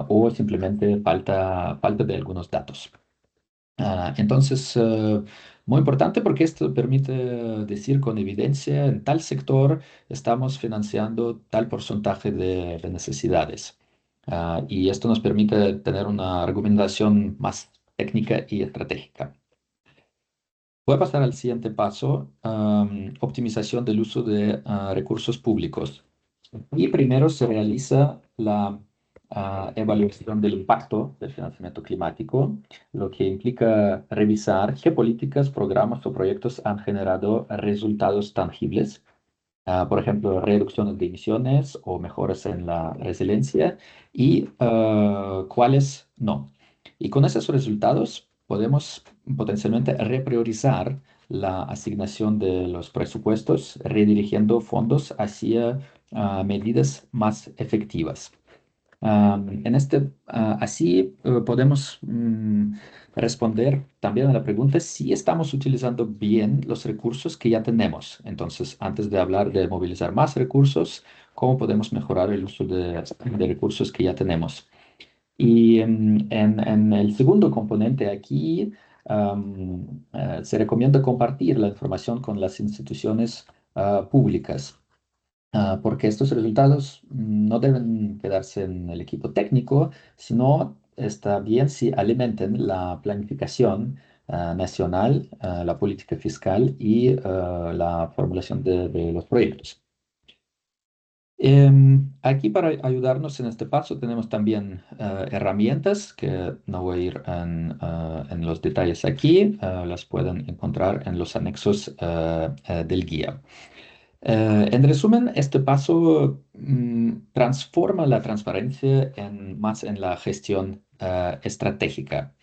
o simplemente falta de algunos datos. Entonces, muy importante porque esto permite decir con evidencia: en tal sector estamos financiando tal porcentaje de necesidades. Y esto nos permite tener una argumentación más técnica y estratégica. Voy a pasar al siguiente paso: optimización del uso de recursos públicos. Y primero se realiza la evaluación del impacto del financiamiento climático, lo que implica revisar qué políticas, programas o proyectos han generado resultados tangibles. Por ejemplo, reducciones de emisiones o mejoras en la resiliencia, y cuáles no. Y con esos resultados podemos potencialmente repriorizar la asignación de los presupuestos, redirigiendo fondos hacia medidas más efectivas. Así podemos responder también a la pregunta si estamos utilizando bien los recursos que ya tenemos. Entonces, antes de hablar de movilizar más recursos, ¿cómo podemos mejorar el uso de recursos que ya tenemos? Y en el segundo componente aquí se recomienda compartir la información con las instituciones públicas, porque estos resultados no deben quedarse en el equipo técnico, sino está bien si alimenten la planificación nacional, la política fiscal y la formulación de los proyectos. Aquí para ayudarnos en este paso tenemos también herramientas que no voy a ir en los detalles aquí, las pueden encontrar en los anexos del guía. En resumen, este paso transforma la transparencia más en la gestión estratégica.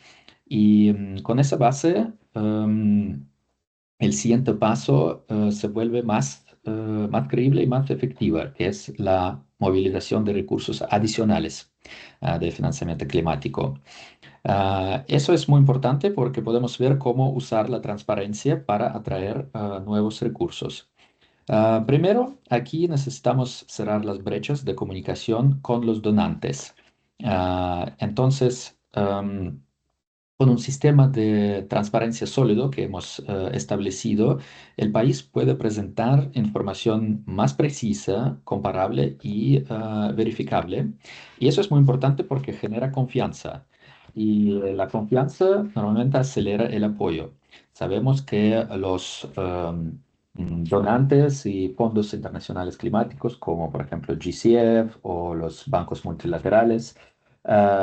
Y con esa base, el siguiente paso se vuelve más creíble y más efectiva, que es la movilización de recursos adicionales de financiamiento climático. Eso es muy importante porque podemos ver cómo usar la transparencia para atraer nuevos recursos. Primero, aquí necesitamos cerrar las brechas de comunicación con los donantes. Entonces, con un sistema de transparencia sólido que hemos establecido, el país puede presentar información más precisa, comparable y verificable. Y eso es muy importante porque genera confianza. Y la confianza normalmente acelera el apoyo. Sabemos que los donantes y fondos internacionales climáticos, como por ejemplo GCF o los bancos multilaterales,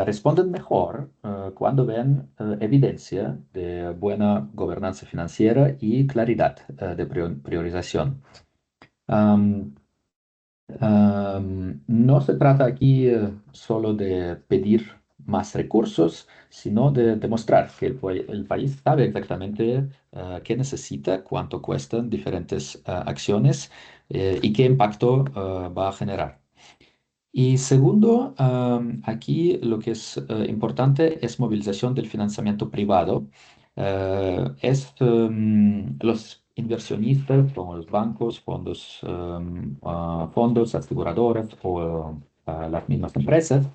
responden mejor cuando ven evidencia de buena gobernanza financiera y claridad de priorización. Am, no se trata aquí solo de pedir más recursos, sino de demostrar que el país sabe exactamente qué necesita, cuánto cuestan diferentes acciones y qué impacto va a generar. Y segundo, aquí lo que es importante es movilización del financiamiento privado. Los inversionistas, como los bancos, fondos, aseguradoras o las mismas empresas,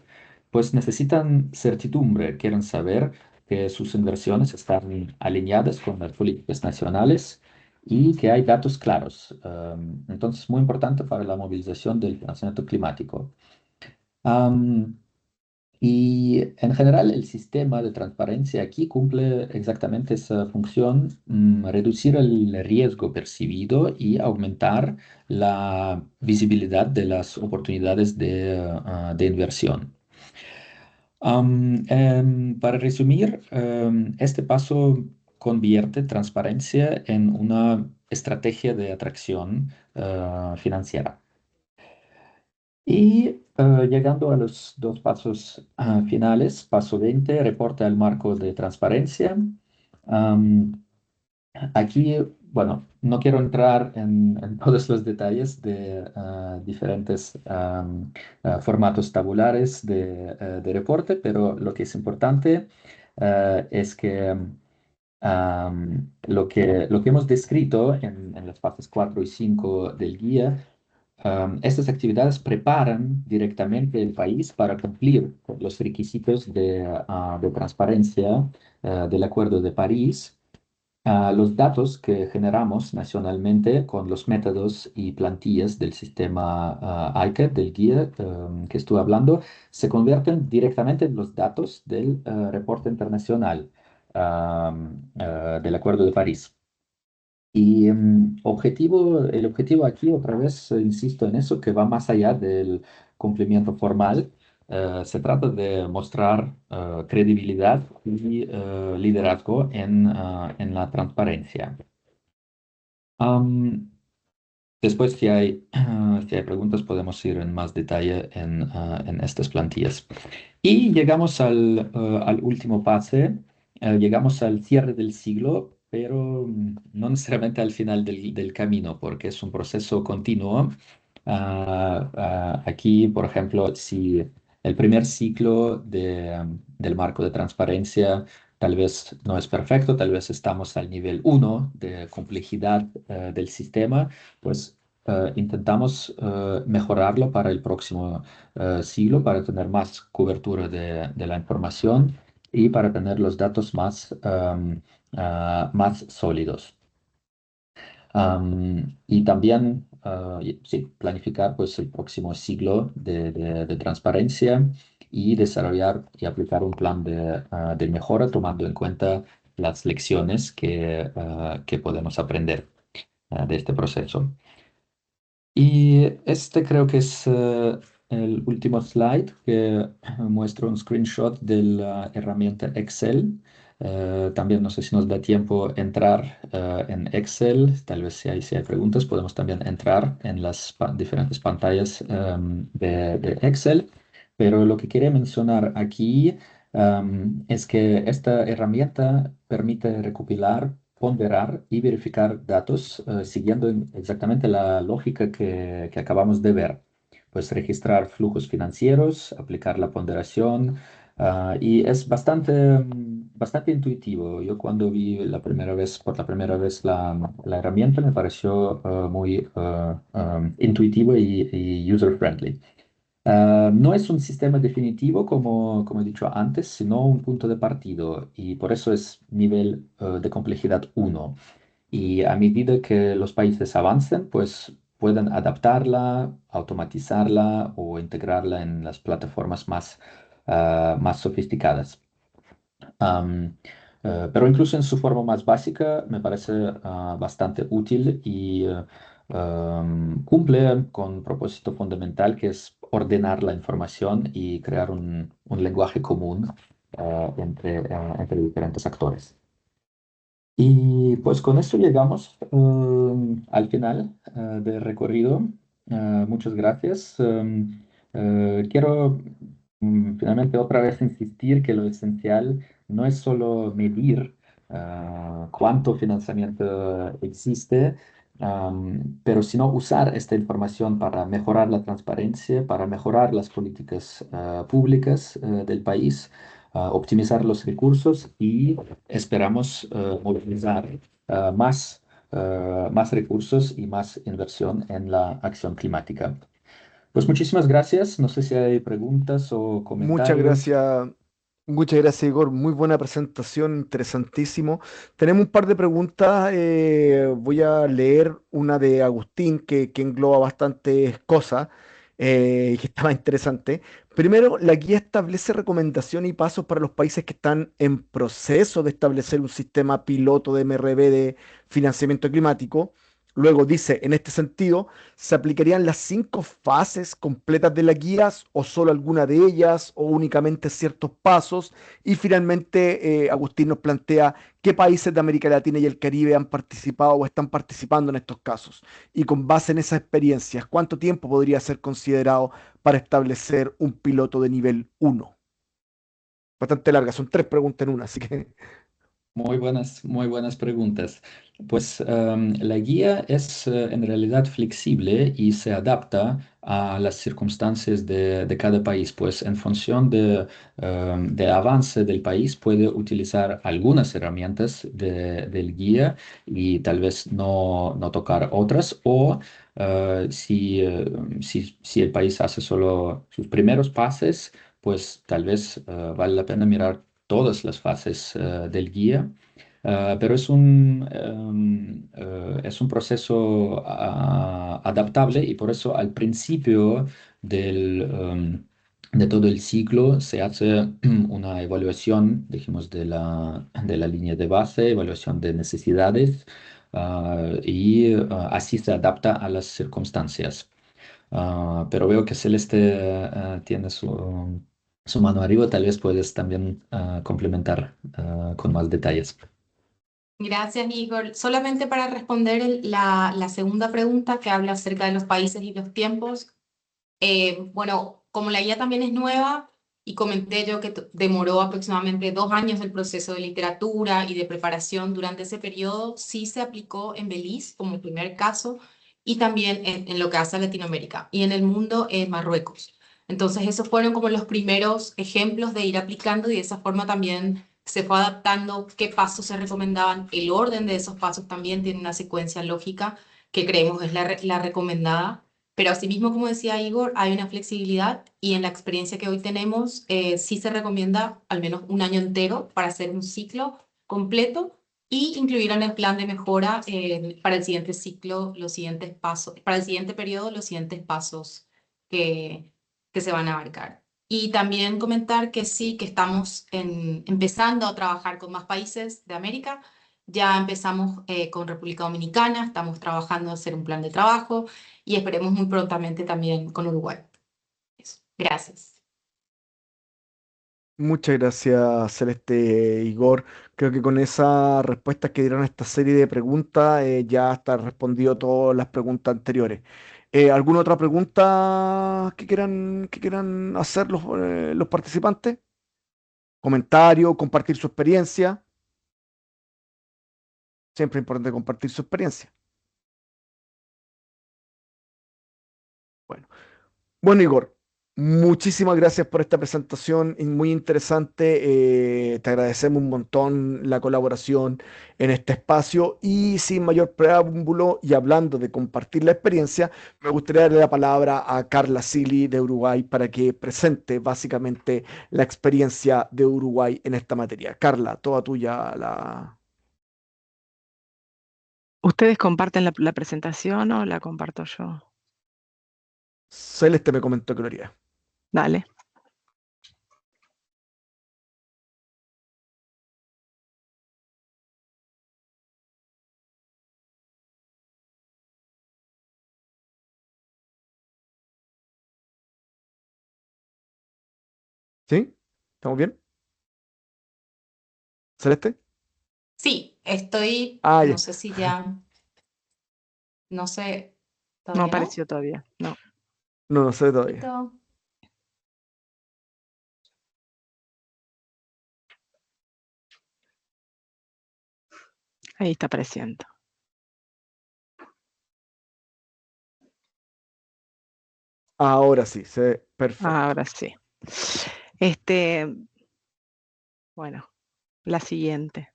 pues necesitan certidumbre, quieren saber que sus inversiones están alineadas con las políticas nacionales y que hay datos claros. Entonces, muy importante para la movilización del financiamiento climático. Am, y en general el sistema de transparencia aquí cumple exactamente esa función, reducir el riesgo percibido y aumentar la visibilidad de las oportunidades de inversión. Para resumir, este paso convierte transparencia en una estrategia de atracción financiera. Y llegando a los dos pasos finales, paso 20, reporte al marco de transparencia. Am, Aquí, bueno, no quiero entrar en todos los detalles de diferentes formatos tabulares de reporte, pero lo que es importante es que lo que hemos descrito en las fases 4 y 5 del guía, estas actividades preparan directamente el país para cumplir con los requisitos de transparencia del Acuerdo de París. Los datos que generamos nacionalmente con los métodos y plantillas del sistema ICAP, del guía que estuve hablando, se convierten directamente en los datos del reporte internacional del Acuerdo de París. Y el objetivo aquí, otra vez, insisto en eso, que va más allá del cumplimiento formal. Se trata de mostrar credibilidad y liderazgo en la transparencia. Am, Después, si hay preguntas, podemos ir en más detalle en estas plantillas. Y llegamos al último pase, llegamos al cierre del siglo, pero no necesariamente al final del camino, porque es un proceso continuo. Aquí, por ejemplo, si el primer ciclo del marco de transparencia tal vez no es perfecto, tal vez estamos al nivel uno de complejidad del sistema, pues intentamos mejorarlo para el próximo siglo, para tener más cobertura de la información y para tener los datos más sólidos. Y también, sí, planificar pues, el próximo siglo de transparencia y desarrollar y aplicar un plan de mejora tomando en cuenta las lecciones que podemos aprender de este proceso. Y este creo que es el último slide que muestra un screenshot de la herramienta Excel. También no sé si nos da tiempo entrar en Excel. Tal vez si hay preguntas podemos también entrar en las diferentes pantallas de Excel. Pero lo que quería mencionar aquí es que esta herramienta permite recopilar, ponderar y verificar datos siguiendo exactamente la lógica que acabamos de ver. Pues registrar flujos financieros, aplicar la ponderación, y es bastante intuitivo. Yo cuando vi por la primera vez la herramienta me pareció muy intuitivo y user-friendly. No es un sistema definitivo, como he dicho antes, sino un punto de partido y por eso es nivel de complejidad uno. Y a medida que los países avancen, pues pueden adaptarla, automatizarla o integrarla en las plataformas más sofisticadas. Am, pero incluso en su forma más básica me parece bastante útil y cumple con un propósito fundamental que es ordenar la información y crear un lenguaje común entre diferentes actores. Y pues con esto llegamos al final del recorrido. Muchas gracias. Quiero finalmente otra vez insistir que lo esencial no es solo medir cuánto financiamiento existe, pero sino usar esta información para mejorar la transparencia, para mejorar las políticas públicas del país, optimizar los recursos y esperamos movilizar más recursos y más inversión en la acción climática. Pues muchísimas gracias. No sé si hay preguntas o Muchas comentarios. gracias, muchas gracias, Igor. Muy buena presentación, interesantísimo. Tenemos un par de preguntas. Voy a leer una de Agustín que engloba bastantes cosas y que estaba interesante. Primero, la guía establece recomendaciones y pasos para los países que están en proceso de establecer un sistema piloto de MRV de financiamiento climático. Luego dice, en este sentido, ¿se aplicarían las 5 fases completas de las guías o solo alguna de ellas o únicamente ciertos pasos? Y finalmente, Agustín nos plantea qué países de América Latina y el Caribe han participado o están participando en estos casos. Y con base en esas experiencias, ¿cuánto tiempo podría ser considerado para establecer un piloto de nivel uno? Bastante larga, son 3 preguntas en una, así que Muy buenas preguntas. Pues la guía es en realidad flexible y se adapta a las circunstancias de cada país, pues en función de avance del país puede utilizar algunas herramientas del guía y tal vez no tocar otras, o si el país hace solo sus primeros pases, pues tal vez vale la pena mirar todas las fases del guía. Pero es un proceso adaptable y por eso al principio de todo el ciclo se hace una evaluación, dijimos, de la línea de base, evaluación de necesidades, y así se adapta a las circunstancias. Pero veo que Celeste tiene su mano arriba, tal vez puedes también complementar con más detalles. Gracias, Igor. Solamente para responder la segunda pregunta que habla acerca de los países y los tiempos. Bueno, como la guía también es nueva y comenté yo que demoró aproximadamente 2 años el proceso de literatura y de preparación durante ese periodo, sí se aplicó en Belice como primer caso y también en lo que hace a Latinoamérica y en el mundo en Marruecos. Entonces esos fueron como los primeros ejemplos de ir aplicando y de esa forma también se fue adaptando qué pasos se recomendaban. El orden de esos pasos también tiene una secuencia lógica que creemos es la recomendada. Pero asimismo, como decía Igor, hay una flexibilidad y en la experiencia que hoy tenemos, sí se recomienda al menos un año entero para hacer un ciclo completo y incluir en el plan de mejora para el siguiente ciclo los siguientes pasos, para el siguiente periodo los siguientes pasos que, que se van a abarcar. Y también comentar que sí, que estamos empezando a trabajar con más países de América. Ya empezamos con República Dominicana, estamos trabajando en hacer un plan de trabajo y esperemos muy prontamente también con Uruguay. Eso. Gracias. Muchas gracias, Celeste Igor. Creo que con esas respuestas que dieron a esta serie de preguntas ya está respondido todas las preguntas anteriores. ¿Alguna otra pregunta que quieran hacer los participantes? ¿Comentario, compartir su experiencia? Siempre es importante compartir su experiencia. Bueno. Bueno, Igor, muchísimas gracias por esta presentación y muy interesante. Te agradecemos un montón la colaboración en este espacio y sin mayor preámbulo y hablando de compartir la experiencia, me gustaría darle la palabra a Carla Sili de Uruguay para que presente básicamente la experiencia de Uruguay en esta materia. Carla, toda tuya la... ¿Ustedes comparten la presentación o la comparto yo? Celeste me comentó que lo haría. Dale. ¿Sí? ¿Estamos bien? ¿Celeste? Sí, estoy, Ah, no ya. sé si ya, no sé, No todavía no. apareció todavía. No, No, no sé todavía. Poquito. ahí está apareciendo. Ahora sí, se ve perfecto. Ahora sí. Este, bueno, la siguiente.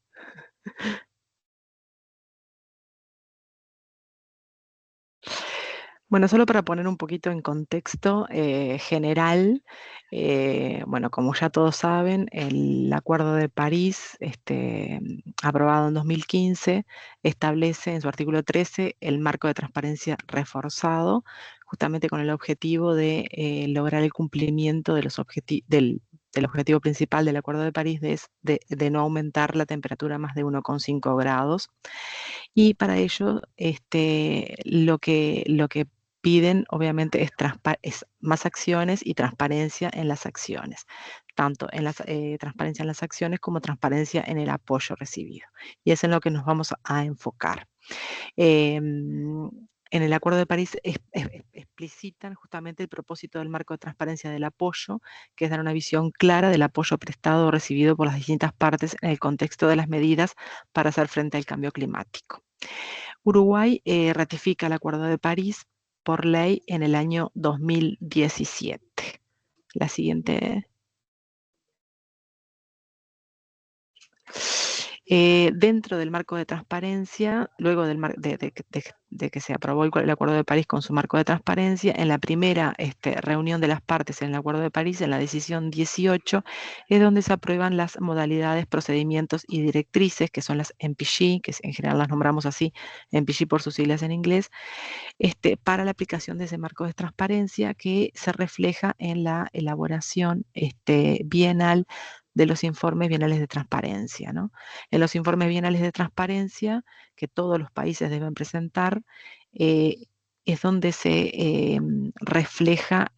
Bueno, solo para poner un poquito en contexto general, bueno, como ya todos saben, el Acuerdo de París, aprobado en 2015, establece en su artículo 13 el marco de transparencia reforzado, justamente con el objetivo de lograr el cumplimiento de del objetivo principal del Acuerdo de París, de no aumentar la temperatura más de 1,5 grados. Y para ello, lo que piden, obviamente, es más acciones y transparencia en las acciones, tanto en la transparencia en las acciones como transparencia en el apoyo recibido. Y es en lo que nos vamos a enfocar. En el Acuerdo de París explicitan justamente el propósito del marco de transparencia del apoyo, que es dar una visión clara del apoyo prestado o recibido por las distintas partes en el contexto de las medidas para hacer frente al cambio climático. Uruguay ratifica el Acuerdo de París por ley en el año 2017. La siguiente. Dentro del marco de transparencia, luego de que se aprobó el Acuerdo de París con su marco de transparencia, en la primera reunión de las partes en el Acuerdo de París, en la decisión 18, es donde se aprueban las modalidades, procedimientos y directrices, que son las MPG, que en general las nombramos así, MPG por sus siglas en inglés, para la aplicación de ese marco de transparencia que se refleja en la elaboración bienal de los informes bienales de transparencia, ¿no? En los informes bienales de transparencia que todos los países deben presentar, eh, es donde se refleja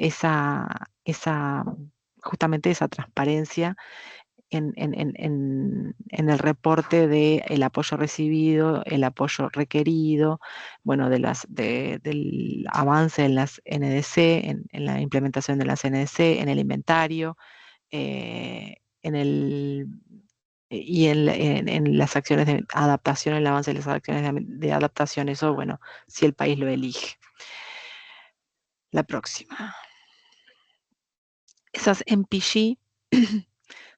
justamente esa transparencia en el reporte del apoyo recibido, el apoyo requerido, bueno, del avance en las NDC, en la implementación de las NDC, en el inventario, en el y en las acciones de adaptación, el avance de las acciones de adaptación, eso, bueno, si el país lo elige. La próxima. Esas MPG,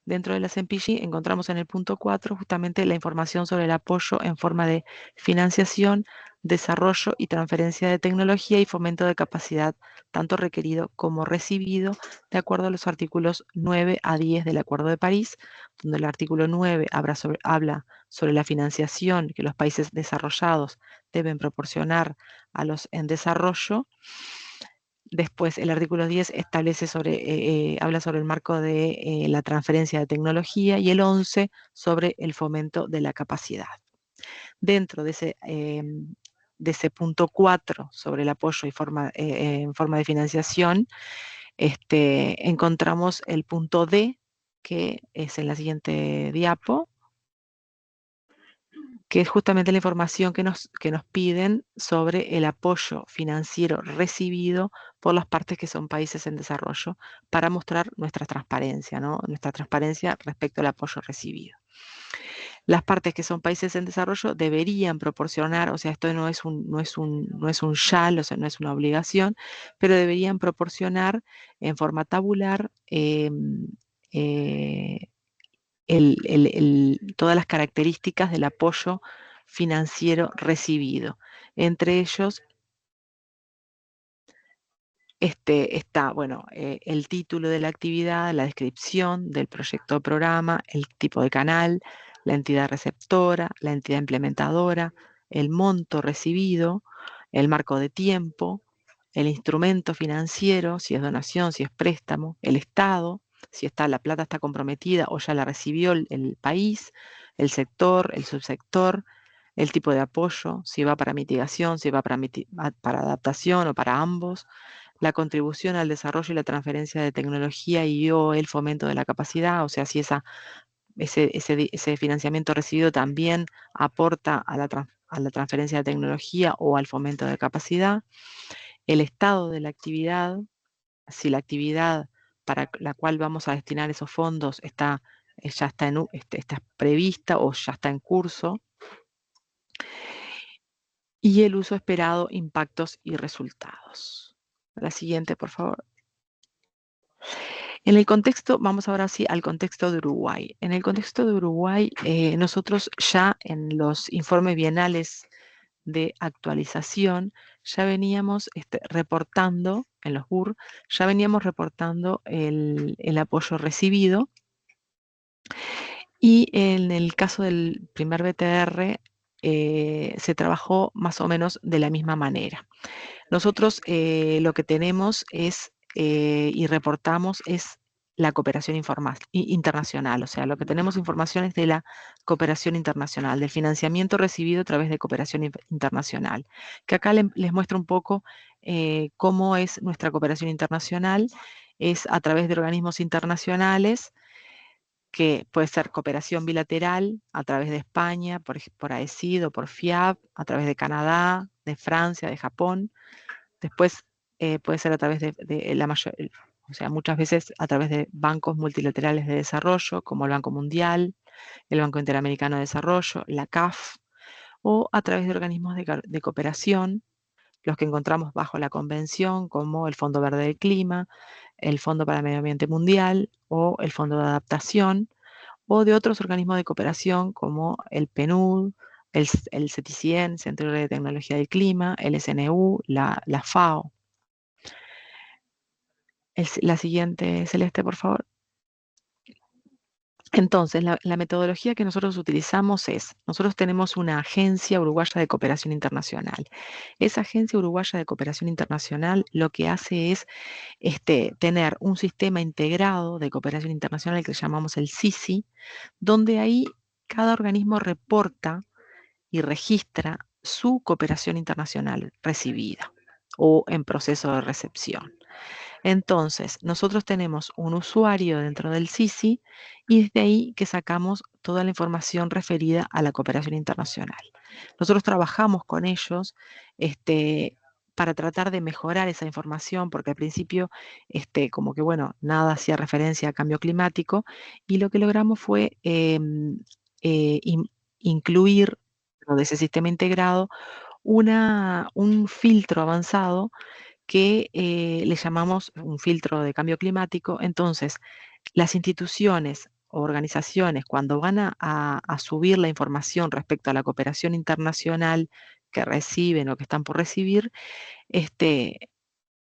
dentro de las MPG encontramos en el punto 4 justamente la información sobre el apoyo en forma de financiación, desarrollo y transferencia de tecnología y fomento de capacidad, tanto requerido como recibido, de acuerdo a los artículos 9 a 10 del Acuerdo de París, donde el artículo 9 habla sobre la financiación que los países desarrollados deben proporcionar a los en desarrollo. Después, el artículo 10 establece habla sobre el marco de la transferencia de tecnología y el 11 sobre el fomento de la capacidad. Dentro de ese punto 4 sobre el apoyo en forma de financiación, encontramos el punto D, que es en la siguiente diapo, que es justamente la información que nos piden sobre el apoyo financiero recibido por las partes que son países en desarrollo, para mostrar nuestra transparencia, ¿no? Nuestra transparencia respecto al apoyo recibido. Las partes que son países en desarrollo deberían proporcionar, o sea, esto no es un shall, o sea, no es una obligación, pero deberían proporcionar en forma tabular todas las características del apoyo financiero recibido. Entre ellos está, bueno, el título de la actividad, la descripción del proyecto o programa, el tipo de canal, la entidad receptora, la entidad implementadora, el monto recibido, el marco de tiempo, el instrumento financiero, si es donación, si es préstamo, el estado, si la plata está comprometida o ya la recibió el país, el sector, el subsector, el tipo de apoyo, si va para mitigación, si va para adaptación o para ambos, la contribución al desarrollo y la transferencia de tecnología o el fomento de la capacidad, o sea, si ese financiamiento recibido también aporta a la transferencia de tecnología o al fomento de capacidad, el estado de la actividad, si la actividad para la cual vamos a destinar esos fondos está prevista o ya está en curso, y el uso esperado, impactos y resultados. La siguiente, por favor. En el contexto, vamos ahora sí al contexto de Uruguay. En el contexto de Uruguay, nosotros ya en los informes bienales de actualización, ya veníamos reportando, en los BUR, ya veníamos reportando el apoyo recibido. Y en el caso del primer BTR, se trabajó más o menos de la misma manera. Nosotros lo que tenemos es y reportamos es la cooperación internacional, o sea, lo que tenemos información es de la cooperación internacional, del financiamiento recibido a través de cooperación internacional, que acá les muestro un poco cómo es nuestra cooperación internacional. Es a través de organismos internacionales, que puede ser cooperación bilateral a través de España, por AECID o por FIAB, a través de Canadá, de Francia, de Japón. Después puede ser a través o sea, muchas veces a través de bancos multilaterales de desarrollo, como el Banco Mundial, el Banco Interamericano de Desarrollo, la CAF, o a través de organismos de cooperación, los que encontramos bajo la convención, como el Fondo Verde del Clima, el Fondo para el Medio Ambiente Mundial o el Fondo de Adaptación, o de otros organismos de cooperación como el PNUD, el CETICIEN, Centro de Tecnología del Clima, el SNU, la FAO. La siguiente, Celeste, por favor. Entonces, la metodología que nosotros utilizamos es, nosotros tenemos una agencia uruguaya de cooperación internacional. Esa agencia uruguaya de cooperación internacional lo que hace es tener un sistema integrado de cooperación internacional que llamamos el SISI, donde ahí cada organismo reporta y registra su cooperación internacional recibida o en proceso de recepción. Entonces, nosotros tenemos un usuario dentro del SISI y desde ahí que sacamos toda la información referida a la cooperación internacional. Nosotros trabajamos con ellos para tratar de mejorar esa información, porque al principio, como que, bueno, nada hacía referencia a cambio climático, y lo que logramos fue incluir de ese sistema integrado un filtro avanzado que le llamamos un filtro de cambio climático. Entonces, las instituciones o organizaciones, cuando van a subir la información respecto a la cooperación internacional que reciben o que están por recibir,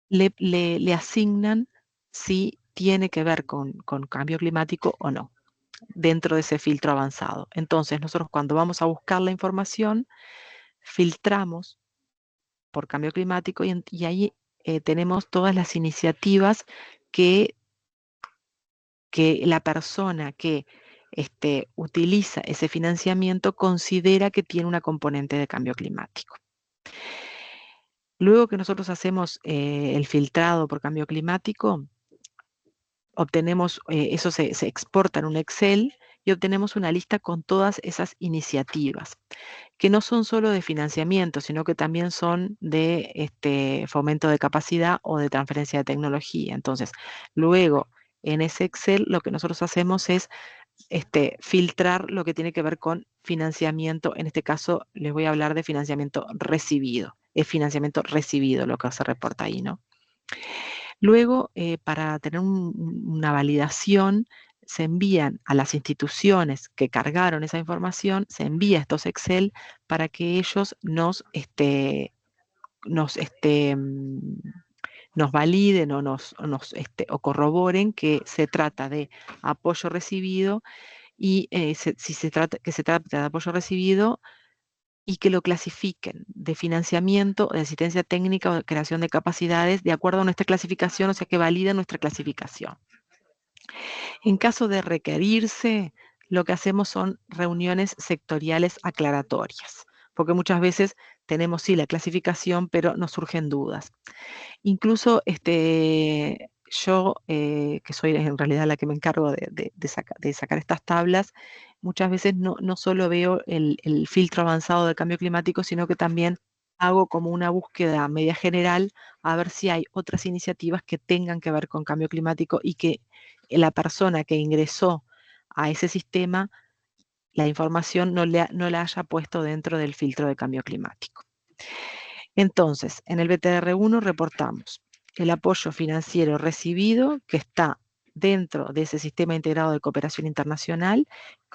le asignan si tiene que ver con cambio climático o no, dentro de ese filtro avanzado. Entonces, nosotros cuando vamos a buscar la información, filtramos por cambio climático y ahí tenemos todas las iniciativas que la persona que utiliza ese financiamiento considera que tiene una componente de cambio climático. Luego que nosotros hacemos el filtrado por cambio climático, obtenemos, eso se exporta en un Excel y obtenemos una lista con todas esas iniciativas, que no son solo de financiamiento, sino que también son de fomento de capacidad o de transferencia de tecnología. Entonces, luego en ese Excel lo que nosotros hacemos es filtrar lo que tiene que ver con financiamiento. En este caso les voy a hablar de financiamiento recibido. Es financiamiento recibido lo que se reporta ahí, ¿no? Luego, para tener una validación, se envían a las instituciones que cargaron esa información, se envía estos Excel para que ellos nos validen o corroboren que se trata de apoyo recibido y si se trata de apoyo recibido y que lo clasifiquen de financiamiento, de asistencia técnica o de creación de capacidades de acuerdo a nuestra clasificación, o sea que valida nuestra clasificación. En caso de requerirse, lo que hacemos son reuniones sectoriales aclaratorias, porque muchas veces tenemos sí la clasificación, pero nos surgen dudas. Incluso yo, que soy en realidad la que me encargo de sacar estas tablas, muchas veces no solo veo el filtro avanzado de cambio climático, sino que también hago como una búsqueda media general a ver si hay otras iniciativas que tengan que ver con cambio climático y que la persona que ingresó a ese sistema, la información no la haya puesto dentro del filtro de cambio climático. Entonces, en el BTR1 reportamos el apoyo financiero recibido que está dentro de ese sistema integrado de cooperación internacional,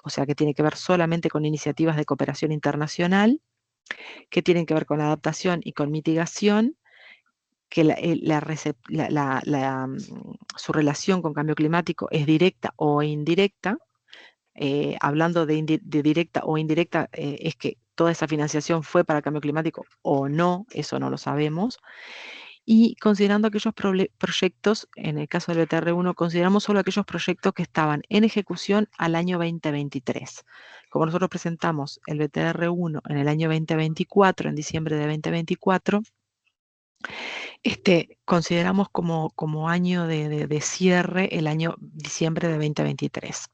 o sea que tiene que ver solamente con iniciativas de cooperación internacional, que tienen que ver con adaptación y con mitigación, que su relación con cambio climático es directa o indirecta. Hablando de directa o indirecta, es que toda esa financiación fue para cambio climático o no, eso no lo sabemos. Y considerando aquellos proyectos, en el caso del BTR1, consideramos solo aquellos proyectos que estaban en ejecución al año 2023. Como nosotros presentamos el BTR1 en el año 2024, en diciembre de 2024, consideramos como año de cierre el año diciembre de 2023.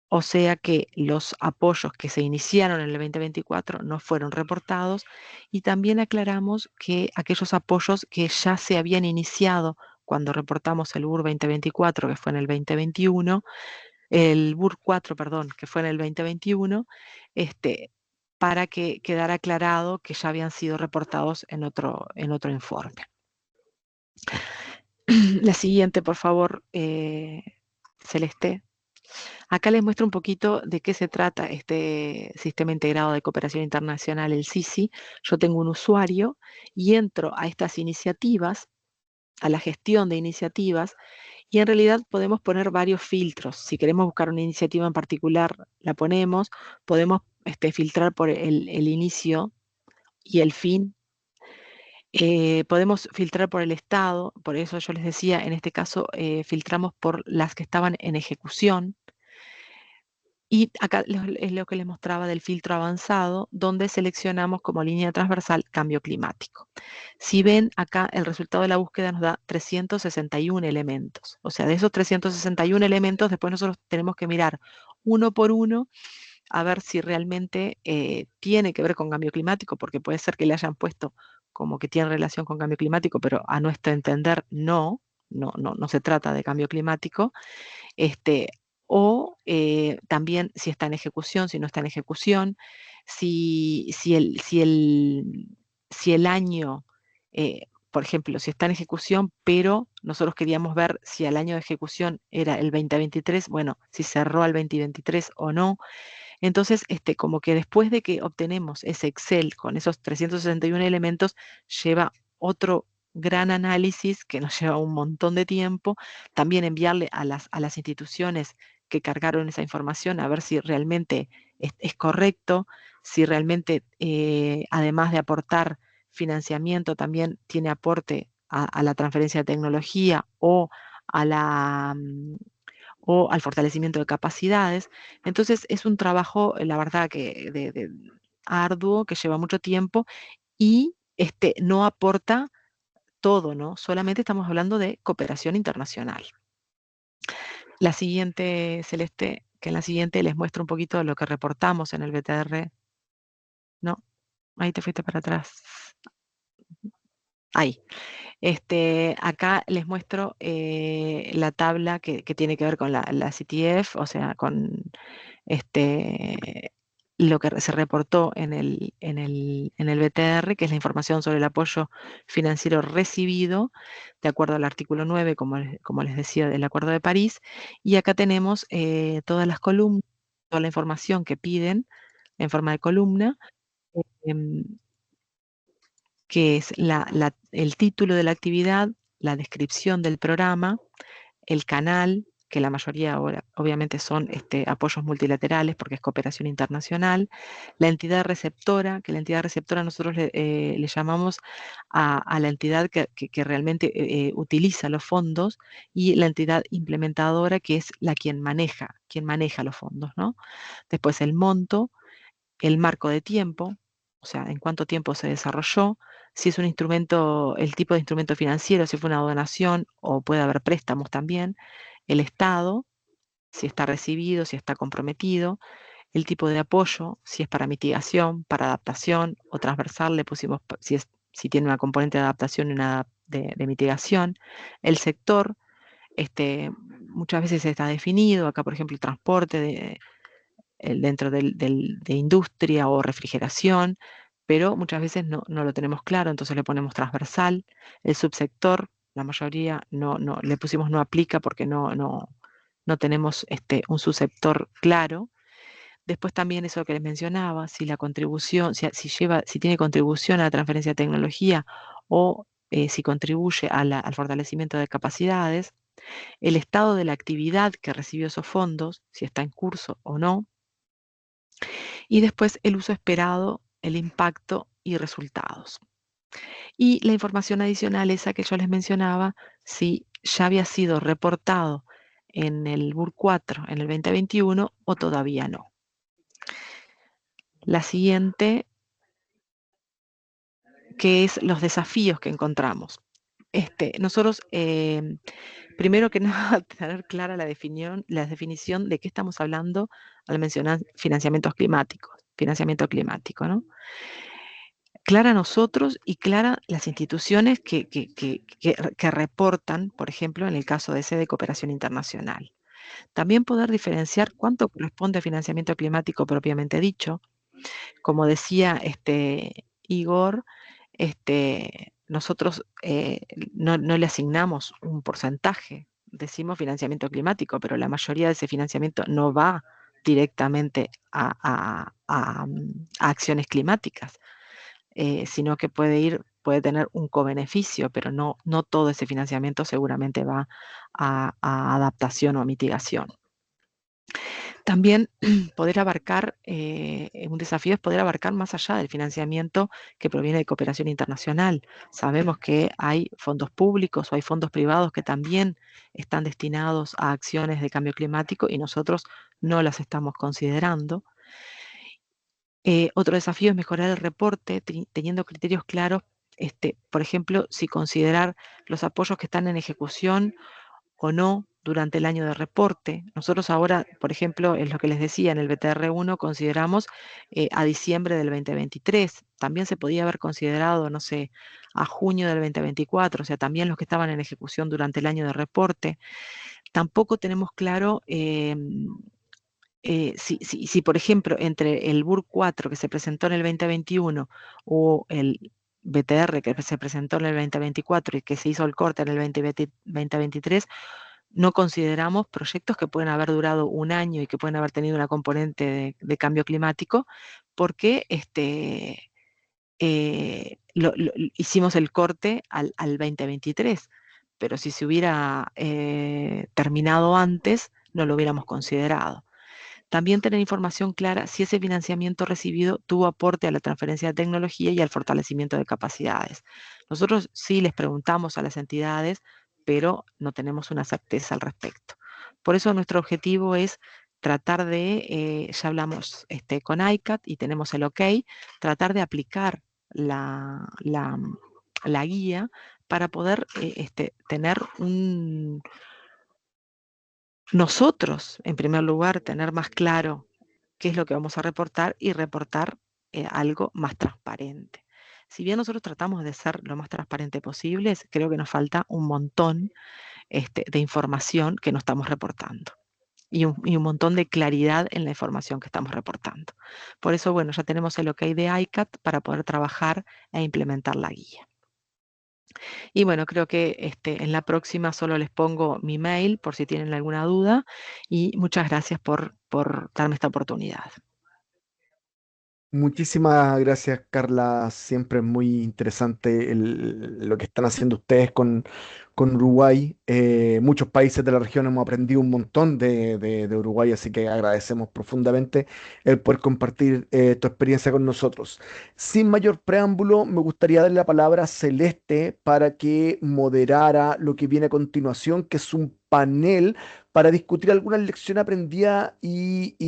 O sea que los apoyos que se iniciaron en el 2024 no fueron reportados y también aclaramos que aquellos apoyos que ya se habían iniciado cuando reportamos el BUR 2024, que fue en el 2021, el BUR 4, perdón, que fue en el 2021, para que quedara aclarado que ya habían sido reportados en otro informe. La siguiente, por favor, Celeste. Acá les muestro un poquito de qué se trata este Sistema Integrado de Cooperación Internacional, el SISI. Yo tengo un usuario y entro a estas iniciativas, a la gestión de iniciativas, y en realidad podemos poner varios filtros. Si queremos buscar una iniciativa en particular, la ponemos. Podemos filtrar por el inicio y el fin. Podemos filtrar por el estado, por eso yo les decía, en este caso filtramos por las que estaban en ejecución. Y acá es lo que les mostraba del filtro avanzado, donde seleccionamos como línea transversal cambio climático. Si ven acá, el resultado de la búsqueda nos da 361 elementos. O sea, de esos 361 elementos, después nosotros tenemos que mirar uno por uno a ver si realmente tiene que ver con cambio climático, porque puede ser que le hayan puesto como que tiene relación con cambio climático, pero a nuestro entender no se trata de cambio climático. O también si está en ejecución, si no está en ejecución, si el año por ejemplo, si está en ejecución, pero nosotros queríamos ver si el año de ejecución era el 2023, bueno, si cerró al 2023 o no. Entonces, como que después de que obtenemos ese Excel con esos 361 elementos, lleva otro gran análisis que nos lleva un montón de tiempo. También enviarle a las instituciones que cargaron esa información a ver si realmente es correcto, si realmente, además de aportar financiamiento, también tiene aporte a la transferencia de tecnología o a o al fortalecimiento de capacidades. Entonces es un trabajo, la verdad, que arduo, que lleva mucho tiempo y no aporta todo, ¿no? Solamente estamos hablando de cooperación internacional. La siguiente, Celeste, que en la siguiente les muestro un poquito lo que reportamos en el BTR. No, ahí te fuiste para atrás. Ahí. Acá les muestro la tabla que tiene que ver con la CTF, o sea, con lo que se reportó en el BTR, que es la información sobre el apoyo financiero recibido, de acuerdo al artículo 9, como les decía, del Acuerdo de París. Y acá tenemos todas las columnas, toda la información que piden en forma de columna, em, que es el título de la actividad, la descripción del programa, el canal, que la mayoría ahora obviamente son apoyos multilaterales porque es cooperación internacional, la entidad receptora, que la entidad receptora nosotros le llamamos a la entidad que realmente utiliza los fondos, y la entidad implementadora, que es quien maneja los fondos, ¿no? Después el monto, el marco de tiempo, o sea, en cuánto tiempo se desarrolló, si es un instrumento, el tipo de instrumento financiero, si fue una donación o puede haber préstamos también, el estado, si está recibido, si está comprometido, el tipo de apoyo, si es para mitigación, para adaptación o transversal, le pusimos si tiene una componente de adaptación y una de mitigación, el sector, muchas veces está definido, acá por ejemplo el transporte dentro de industria o refrigeración, pero muchas veces no lo tenemos claro, entonces le ponemos transversal. El subsector, la mayoría le pusimos no aplica porque no tenemos un subsector claro. Después también eso que les mencionaba, si la contribución, si tiene contribución a la transferencia de tecnología o si contribuye al fortalecimiento de capacidades, el estado de la actividad que recibió esos fondos, si está en curso o no, y después el uso esperado, el impacto y resultados. Y la información adicional, esa que yo les mencionaba, si ya había sido reportado en el BUR 4 en el 2021 o todavía no. La siguiente, que es los desafíos que encontramos. Nosotros, primero que nada, tener clara la definición de qué estamos hablando al mencionar financiamiento climático, ¿no? Clara nosotros y clara las instituciones que reportan, por ejemplo, en el caso de ese de cooperación internacional. También poder diferenciar cuánto corresponde a financiamiento climático propiamente dicho. Como decía Igor, nosotros no le asignamos un porcentaje, decimos financiamiento climático, pero la mayoría de ese financiamiento no va directamente a acciones climáticas, sino que puede tener un cobeneficio, pero no todo ese financiamiento seguramente va a adaptación o a mitigación. También poder abarcar, un desafío es poder abarcar más allá del financiamiento que proviene de cooperación internacional. Sabemos que hay fondos públicos o hay fondos privados que también están destinados a acciones de cambio climático y nosotros no las estamos considerando. Otro desafío es mejorar el reporte teniendo criterios claros, por ejemplo, si considerar los apoyos que están en ejecución o no durante el año de reporte. Nosotros ahora, por ejemplo, es lo que les decía, en el BTR1 consideramos a diciembre del 2023. También se podía haber considerado, no sé, a junio del 2024, o sea, también los que estaban en ejecución durante el año de reporte. Tampoco tenemos claro si, por ejemplo, entre el BUR 4 que se presentó en el 2021 o el BTR que se presentó en el 2024 y que se hizo el corte en el 2023, no consideramos proyectos que pueden haber durado un año y que pueden haber tenido una componente de cambio climático, porque hicimos el corte al 2023, pero si se hubiera terminado antes, no lo hubiéramos considerado. También tener información clara si ese financiamiento recibido tuvo aporte a la transferencia de tecnología y al fortalecimiento de capacidades. Nosotros sí les preguntamos a las entidades, pero no tenemos una certeza al respecto. Por eso nuestro objetivo es tratar de, ya hablamos con ICAT y tenemos el OK, tratar de aplicar la guía para poder tener nosotros, en primer lugar, tener más claro qué es lo que vamos a reportar y reportar algo más transparente. Si bien nosotros tratamos de ser lo más transparente posible, creo que nos falta un montón de información que no estamos reportando y un montón de claridad en la información que estamos reportando. Por eso, bueno, ya tenemos el OK de ICAT para poder trabajar e implementar la guía. Y bueno, creo que en la próxima solo les pongo mi mail por si tienen alguna duda y muchas gracias por darme esta oportunidad. Muchísimas gracias, Carla. Siempre es muy interesante lo que están haciendo ustedes con Uruguay. Muchos países de la región hemos aprendido un montón de Uruguay, así que agradecemos profundamente el poder compartir tu experiencia con nosotros. Sin mayor preámbulo, me gustaría darle la palabra a Celeste para que moderara lo que viene a continuación, que es un panel para discutir algunas lecciones aprendidas y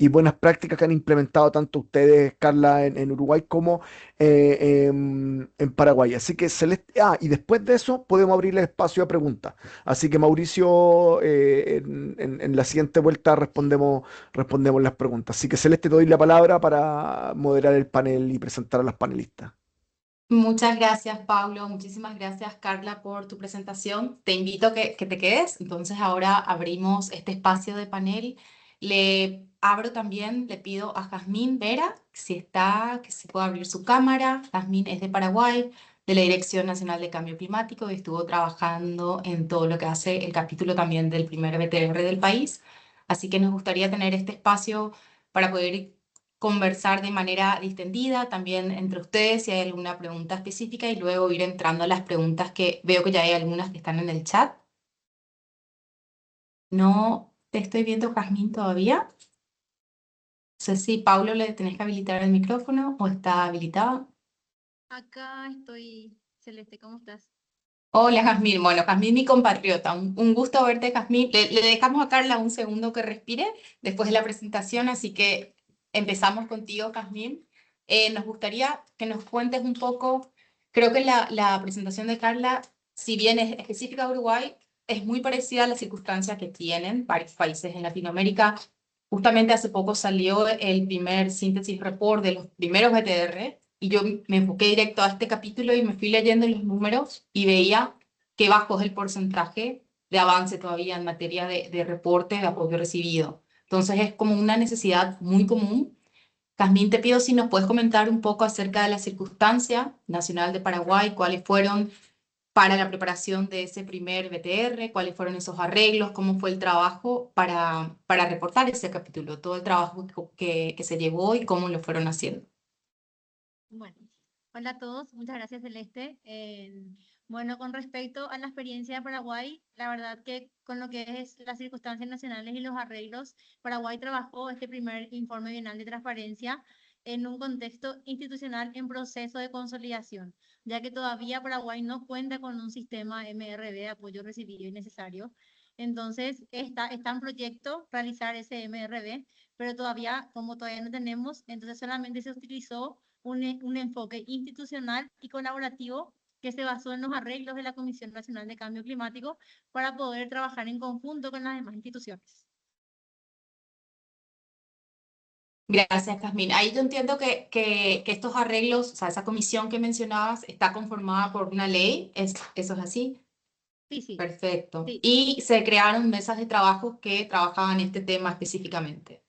buenas prácticas que han implementado tanto ustedes, Carla, en Uruguay como en Paraguay. Así que Celeste, y después de eso podemos abrir el espacio a preguntas. Así que Mauricio, en la siguiente vuelta respondemos las preguntas. Así que Celeste, te doy la palabra para moderar el panel y presentar a las panelistas. Muchas gracias, Pablo. Muchísimas gracias, Carla, por tu presentación. Te invito a que te quedes. Entonces, ahora abrimos este espacio de panel. Le abro también, le pido a Jazmín Vera, si está, que se pueda abrir su cámara. Jazmín es de Paraguay, de la Dirección Nacional de Cambio Climático, y estuvo trabajando en todo lo que hace el capítulo también del primer BTR del país. Así que nos gustaría tener este espacio para poder conversar de manera distendida también entre ustedes si hay alguna pregunta específica y luego ir entrando a las preguntas que veo que ya hay algunas que están en el chat. No te estoy viendo, Jazmín, todavía. No sé si Paulo le tenés que habilitar el micrófono o está habilitado. Acá estoy, Celeste, ¿cómo estás? Hola, Jazmín. Bueno, Jazmín, mi compatriota. Un gusto verte, Jazmín. Le dejamos a Carla un segundo que respire después de la presentación, así que empezamos contigo, Jazmín. Nos gustaría que nos cuentes un poco, creo que la presentación de Carla, si bien es específica de Uruguay, es muy parecida a las circunstancias que tienen varios países en Latinoamérica. Justamente hace poco salió el primer síntesis report de los primeros BTR y yo me enfoqué directo a este capítulo y me fui leyendo los números y veía que bajo es el porcentaje de avance todavía en materia de reporte de apoyo recibido. Entonces es como una necesidad muy común. Jazmín, te pido si nos puedes comentar un poco acerca de la circunstancia nacional de Paraguay, cuáles fueron para la preparación de ese primer BTR, cuáles fueron esos arreglos, cómo fue el trabajo para reportar ese capítulo, todo el trabajo que se llevó y cómo lo fueron haciendo. Bueno, hola a todos, muchas gracias, Celeste. Bueno, con respecto a la experiencia de Paraguay, la verdad que con lo que es las circunstancias nacionales y los arreglos, Paraguay trabajó este primer informe bienal de transparencia en un contexto institucional en proceso de consolidación, ya que todavía Paraguay no cuenta con un sistema MRV de apoyo recibido y necesario. Entonces, está en proyecto realizar ese MRV, pero todavía, como todavía no tenemos, entonces solamente se utilizó un enfoque institucional y colaborativo que se basó en los arreglos de la Comisión Nacional de Cambio Climático para poder trabajar en conjunto con las demás instituciones. Gracias, Jazmín. Ahí yo entiendo que estos arreglos, o sea, esa comisión que mencionabas está conformada por una ley, ¿eso es así? Sí, sí. Perfecto. Sí. Y se crearon mesas de trabajo que trabajaban este tema específicamente.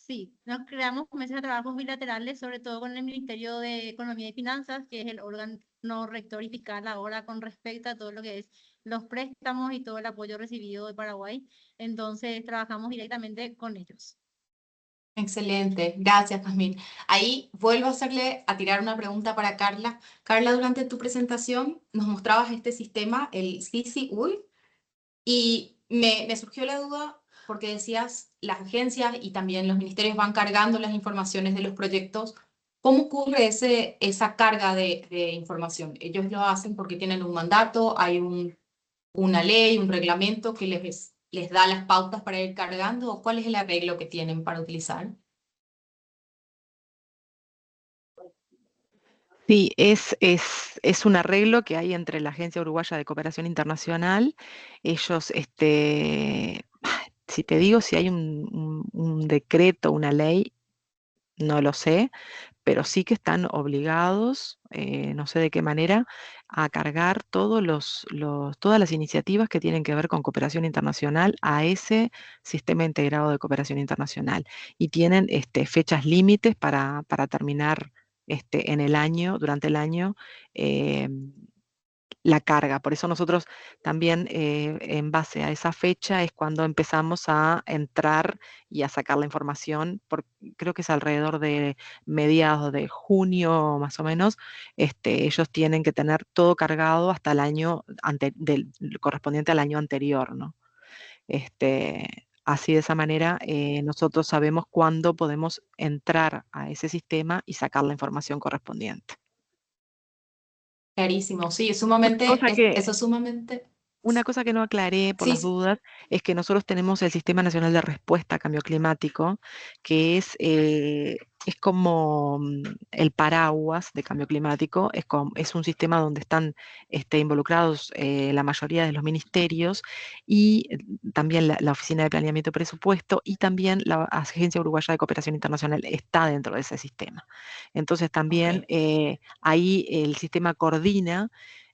Sí, nos creamos mesas de trabajo bilaterales, sobre todo con el Ministerio de Economía y Finanzas, que es el órgano rector y fiscal ahora con respecto a todo lo que es los préstamos y todo el apoyo recibido de Paraguay. Entonces, trabajamos directamente con ellos. Excelente, gracias, Jazmín. Ahí vuelvo a tirar una pregunta para Carla. Carla, durante tu presentación nos mostrabas este sistema, el CCUI, y me surgió la duda porque decías, las agencias y también los ministerios van cargando las informaciones de los proyectos. ¿Cómo ocurre esa carga de información? ¿Ellos lo hacen porque tienen un mandato, hay una ley, un reglamento que les da las pautas para ir cargando? ¿O cuál es el arreglo que tienen para utilizar? Sí, es un arreglo que hay entre la Agencia Uruguaya de Cooperación Internacional. Ellos, si te digo si hay un decreto, una ley, no lo sé, pero sí que están obligados, no sé de qué manera, a cargar todas las iniciativas que tienen que ver con cooperación internacional a ese sistema integrado de cooperación internacional. Y tienen fechas límites para terminar en el año, durante el año, eh, la carga. Por eso nosotros también, en base a esa fecha, es cuando empezamos a entrar y a sacar la información, creo que es alrededor de mediados de junio más o menos. Ellos tienen que tener todo cargado hasta el año correspondiente al año anterior, ¿no? Así de esa manera, nosotros sabemos cuándo podemos entrar a ese sistema y sacar la información correspondiente. Clarísimo, sí, Una cosa que, eso es sumamente... Una cosa que no aclaré por Sí, las sí, dudas es que nosotros tenemos el Sistema Nacional de Respuesta a Cambio Climático, que es como el paraguas de cambio climático, es un sistema donde están involucrados la mayoría de los ministerios y también la Oficina de Planeamiento y Presupuesto y también la Agencia Uruguaya de Cooperación Internacional está dentro de ese sistema. Entonces también ok. ahí el sistema coordina,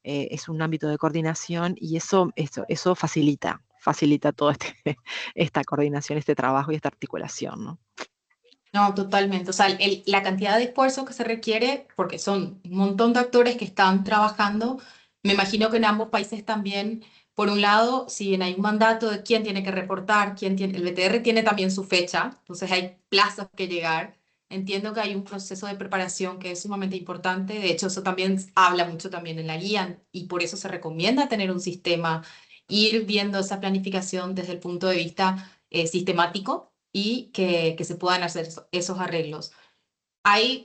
es un ámbito de coordinación y eso facilita toda esta coordinación, este trabajo y esta articulación, ¿no? No, totalmente. O sea, la cantidad de esfuerzo que se requiere, porque son un montón de actores que están trabajando, me imagino que en ambos países también, por un lado, si bien hay un mandato de quién tiene que reportar, el BTR tiene también su fecha, entonces hay plazos que llegar. Entiendo que hay un proceso de preparación que es sumamente importante. De hecho, eso también habla mucho también en la guía y por eso se recomienda tener un sistema, ir viendo esa planificación desde el punto de vista sistemático y que se puedan hacer esos arreglos.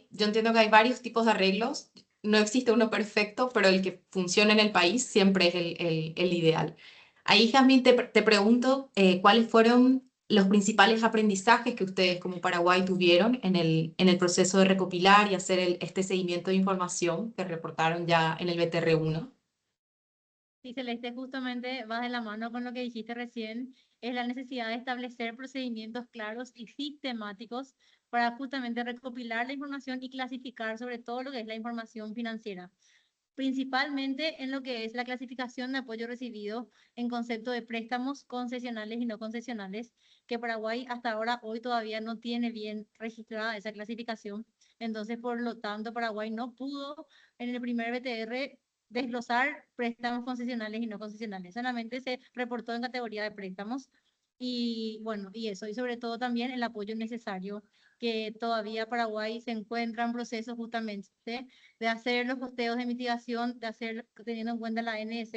Yo entiendo que hay varios tipos de arreglos, no existe uno perfecto, pero el que funcione en el país siempre es el ideal. Ahí, Jazmín, te pregunto, ¿cuáles fueron los principales aprendizajes que ustedes como Paraguay tuvieron en el proceso de recopilar y hacer este seguimiento de información que reportaron ya en el BTR-1? Sí, Celeste, justamente vas de la mano con lo que dijiste recién, es la necesidad de establecer procedimientos claros y sistemáticos para justamente recopilar la información y clasificar sobre todo lo que es la información financiera, principalmente en lo que es la clasificación de apoyo recibido en concepto de préstamos concesionales y no concesionales, que Paraguay hasta ahora, hoy todavía no tiene bien registrada esa clasificación. Entonces, por lo tanto, Paraguay no pudo en el primer BTR desglosar préstamos concesionales y no concesionales. Solamente se reportó en categoría de préstamos. Y bueno, y eso, y sobre todo también el apoyo necesario, que todavía Paraguay se encuentra en proceso justamente de hacer los posteos de mitigación, de hacer, teniendo en cuenta la ANS,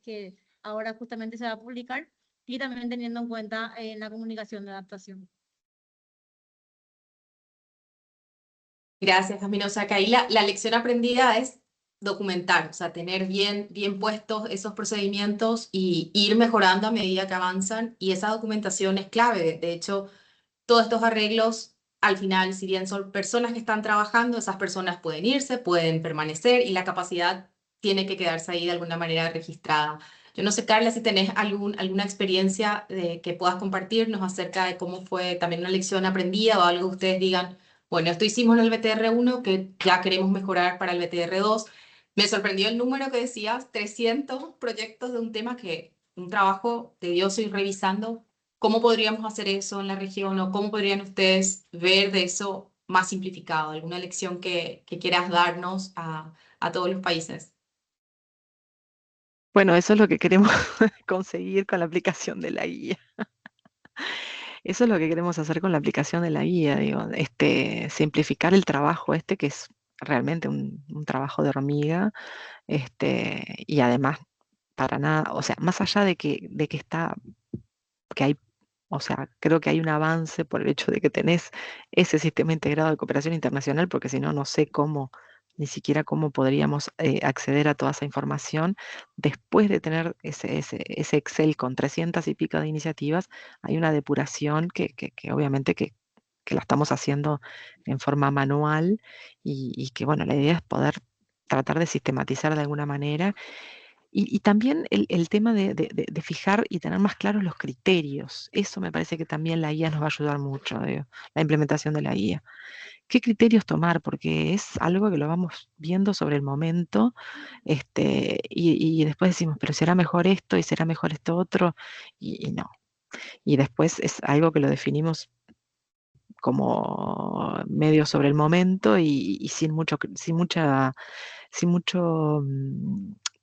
que ahora justamente se va a publicar, y también teniendo en cuenta la comunicación de adaptación. Gracias, Jasmine. O sea, que ahí la lección aprendida es documentar, o sea, tener bien puestos esos procedimientos y ir mejorando a medida que avanzan. Y esa documentación es clave. De hecho, todos estos arreglos, al final, si bien son personas que están trabajando, esas personas pueden irse, pueden permanecer y la capacidad tiene que quedarse ahí de alguna manera registrada. Yo no sé, Carla, si tenés alguna experiencia que puedas compartirnos acerca de cómo fue también una lección aprendida o algo que ustedes digan, bueno, esto hicimos en el BTR-1 que ya queremos mejorar para el BTR-2. Me sorprendió el número que decías, 300 proyectos de un tema que un trabajo tedioso ir revisando. ¿Cómo podríamos hacer eso en la región o cómo podrían ustedes ver de eso más simplificado? ¿Alguna lección que quieras darnos a todos los países? Bueno, eso es lo que queremos conseguir con la aplicación de la guía. Eso es lo que queremos hacer con la aplicación de la guía, digo, simplificar el trabajo que es realmente un trabajo de hormiga, y además para nada, o sea, más allá de que está, que hay, o sea, creo que hay un avance por el hecho de que tenés ese sistema integrado de cooperación internacional, porque si no, no sé cómo, ni siquiera cómo podríamos acceder a toda esa información. Después de tener ese Excel con 300 y pico de iniciativas, hay una depuración que obviamente que la estamos haciendo en forma manual y que, bueno, la idea es poder tratar de sistematizar de alguna manera y también el tema de fijar y tener más claros los criterios. Eso me parece que también la guía nos va a ayudar mucho, digo, la implementación de la guía. ¿Qué criterios tomar? Porque es algo que lo vamos viendo sobre el momento, y después decimos, pero será mejor esto y será mejor esto otro, y no. Y después es algo que lo definimos como medio sobre el momento y sin mucho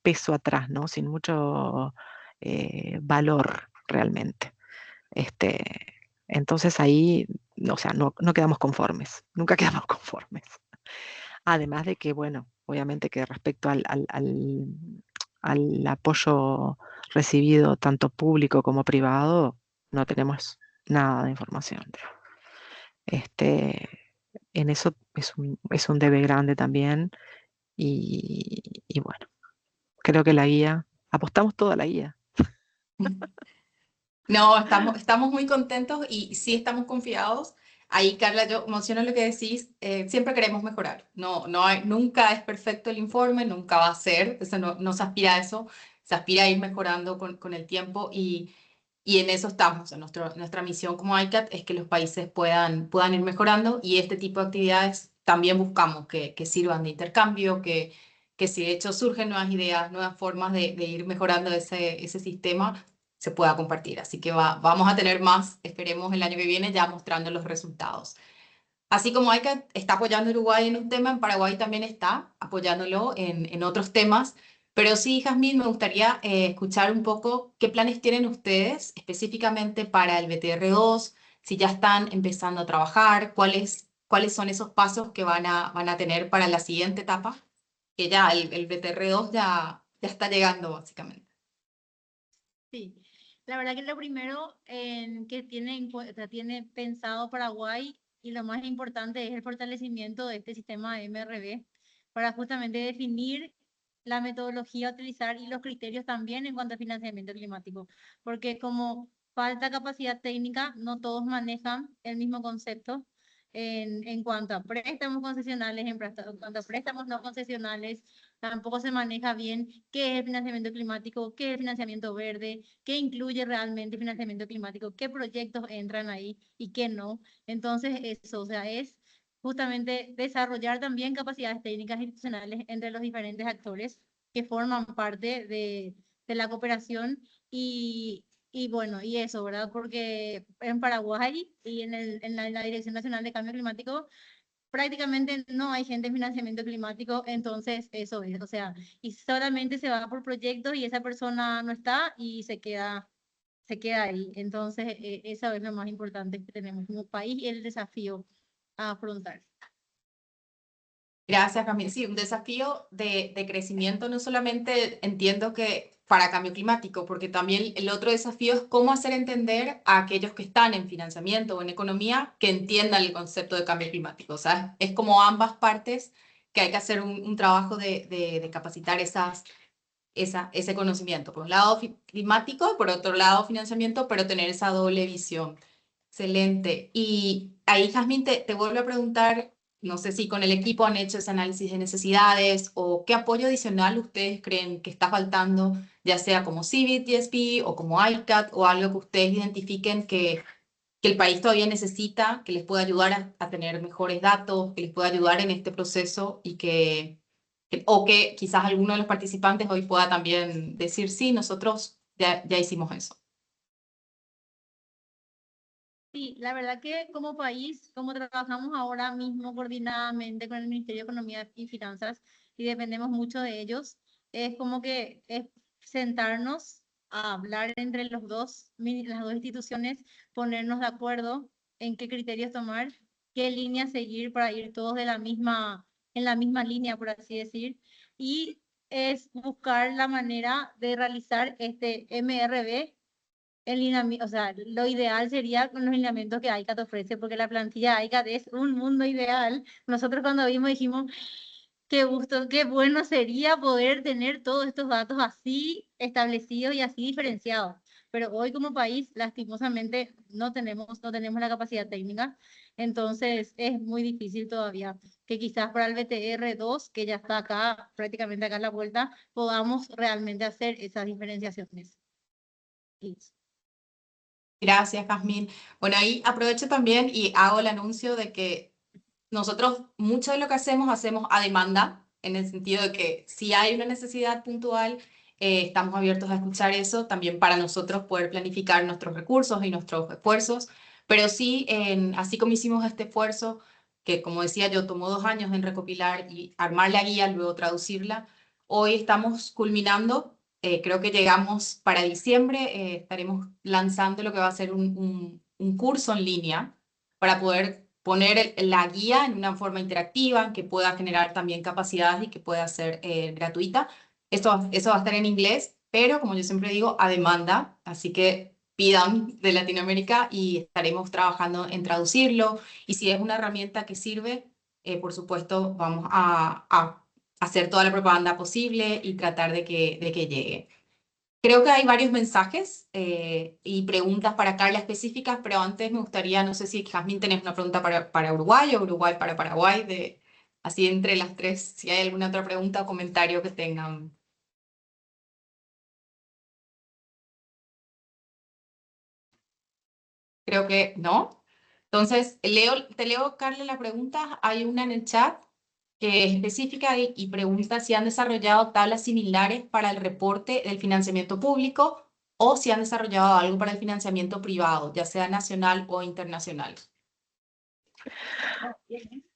peso atrás, ¿no? Sin mucho valor realmente. Este, entonces ahí, o sea, no quedamos conformes, nunca quedamos conformes. Además de que, bueno, obviamente que respecto al apoyo recibido tanto público como privado, no tenemos nada de información. Este, en eso es un debe grande también y bueno, creo que la guía, apostamos toda la guía. No, estamos muy contentos y sí estamos confiados. Ahí, Carla, yo menciono lo que decís, siempre queremos mejorar. Nunca es perfecto el informe, nunca va a ser, eso no se aspira a eso, se aspira a ir mejorando con el tiempo y en eso estamos. Nuestra misión como ICAT es que los países puedan ir mejorando y este tipo de actividades también buscamos que sirvan de intercambio, que si de hecho surgen nuevas ideas, nuevas formas de ir mejorando ese sistema, se pueda compartir. Así que vamos a tener más, esperemos el año que viene, ya mostrando los resultados. Así como ICAT está apoyando a Uruguay en un tema, en Paraguay también está apoyándolo en otros temas. Pero sí, Jazmín, me gustaría escuchar un poco qué planes tienen ustedes específicamente para el BTR2, si ya están empezando a trabajar, cuáles son esos pasos que van a tener para la siguiente etapa, que ya el BTR2 ya está llegando básicamente. Sí, la verdad que lo primero que o sea, tiene pensado Paraguay y lo más importante es el fortalecimiento de este sistema de MRV para justamente definir la metodología a utilizar y los criterios también en cuanto a financiamiento climático, porque como falta capacidad técnica, no todos manejan el mismo concepto en cuanto a préstamos concesionales, en cuanto a préstamos no concesionales. Tampoco se maneja bien qué es el financiamiento climático, qué es el financiamiento verde, qué incluye realmente financiamiento climático, qué proyectos entran ahí y qué no. Entonces, eso, o sea, es justamente desarrollar también capacidades técnicas institucionales entre los diferentes actores que forman parte de la cooperación y bueno, y eso, ¿verdad? Porque en Paraguay y en la Dirección Nacional de Cambio Climático prácticamente no hay gente en financiamiento climático, entonces eso es, o sea, y solamente se va por proyectos y esa persona no está y se queda ahí. Entonces, eso es lo más importante que tenemos como país y el desafío a afrontar. Gracias, Camila. Sí, un desafío de crecimiento, no solamente entiendo que para cambio climático, porque también el otro desafío es cómo hacer entender a aquellos que están en financiamiento o en economía que entiendan el concepto de cambio climático. O sea, es como ambas partes que hay que hacer un trabajo de capacitar ese conocimiento. Por un lado climático, por otro lado financiamiento, pero tener esa doble visión. Excelente. Y ahí, Jazmín, te vuelvo a preguntar, no sé si con el equipo han hecho ese análisis de necesidades o qué apoyo adicional ustedes creen que está faltando, ya sea como CIVIT, GSP o como ICAT o algo que ustedes identifiquen que el país todavía necesita, que les pueda ayudar a tener mejores datos, que les pueda ayudar en este proceso y o que quizás alguno de los participantes hoy pueda también decir, sí, nosotros ya hicimos eso. Sí, la verdad que como país, como trabajamos ahora mismo coordinadamente con el Ministerio de Economía y Finanzas y dependemos mucho de ellos, es como que es sentarnos a hablar entre los dos, las dos instituciones, ponernos de acuerdo en qué criterios tomar, qué línea seguir para ir todos de la misma, en la misma línea, por así decir, y es buscar la manera de realizar este MRB o sea, lo ideal sería con los lineamientos que ICAT ofrece, porque la plantilla ICAT es un mundo ideal. Nosotros cuando vimos dijimos, qué gusto, qué bueno sería poder tener todos estos datos así establecidos y así diferenciados. Pero hoy como país, lastimosamente, no tenemos la capacidad técnica, entonces es muy difícil todavía que quizás para el BTR2, que ya está acá, prácticamente acá a la vuelta, podamos realmente hacer esas diferenciaciones. Listo. Gracias, Jazmín. Bueno, ahí aprovecho también y hago el anuncio de que nosotros mucho de lo que hacemos a demanda, en el sentido de que si hay una necesidad puntual, estamos abiertos a escuchar eso, también para nosotros poder planificar nuestros recursos y nuestros esfuerzos, pero sí, así como hicimos este esfuerzo, que como decía yo, tomó 2 años en recopilar y armar la guía, luego traducirla, hoy estamos culminando, creo que llegamos para diciembre, estaremos lanzando lo que va a ser un curso en línea para poder poner la guía en una forma interactiva, que pueda generar también capacidades y que pueda ser gratuita. Eso va a estar en inglés, pero como yo siempre digo, a demanda, así que pidan de Latinoamérica y estaremos trabajando en traducirlo. Y si es una herramienta que sirve, por supuesto, vamos a hacer toda la propaganda posible y tratar de que llegue. Creo que hay varios mensajes y preguntas para Carla específicas, pero antes me gustaría, no sé si Jazmín tenés una pregunta para Uruguay o Uruguay para Paraguay, así entre las tres, si hay alguna otra pregunta o comentario que tengan. Creo que no. Entonces, te leo, Carla, la pregunta. Hay una en el chat que es específica y pregunta si han desarrollado tablas similares para el reporte del financiamiento público o si han desarrollado algo para el financiamiento privado, ya sea nacional o internacional.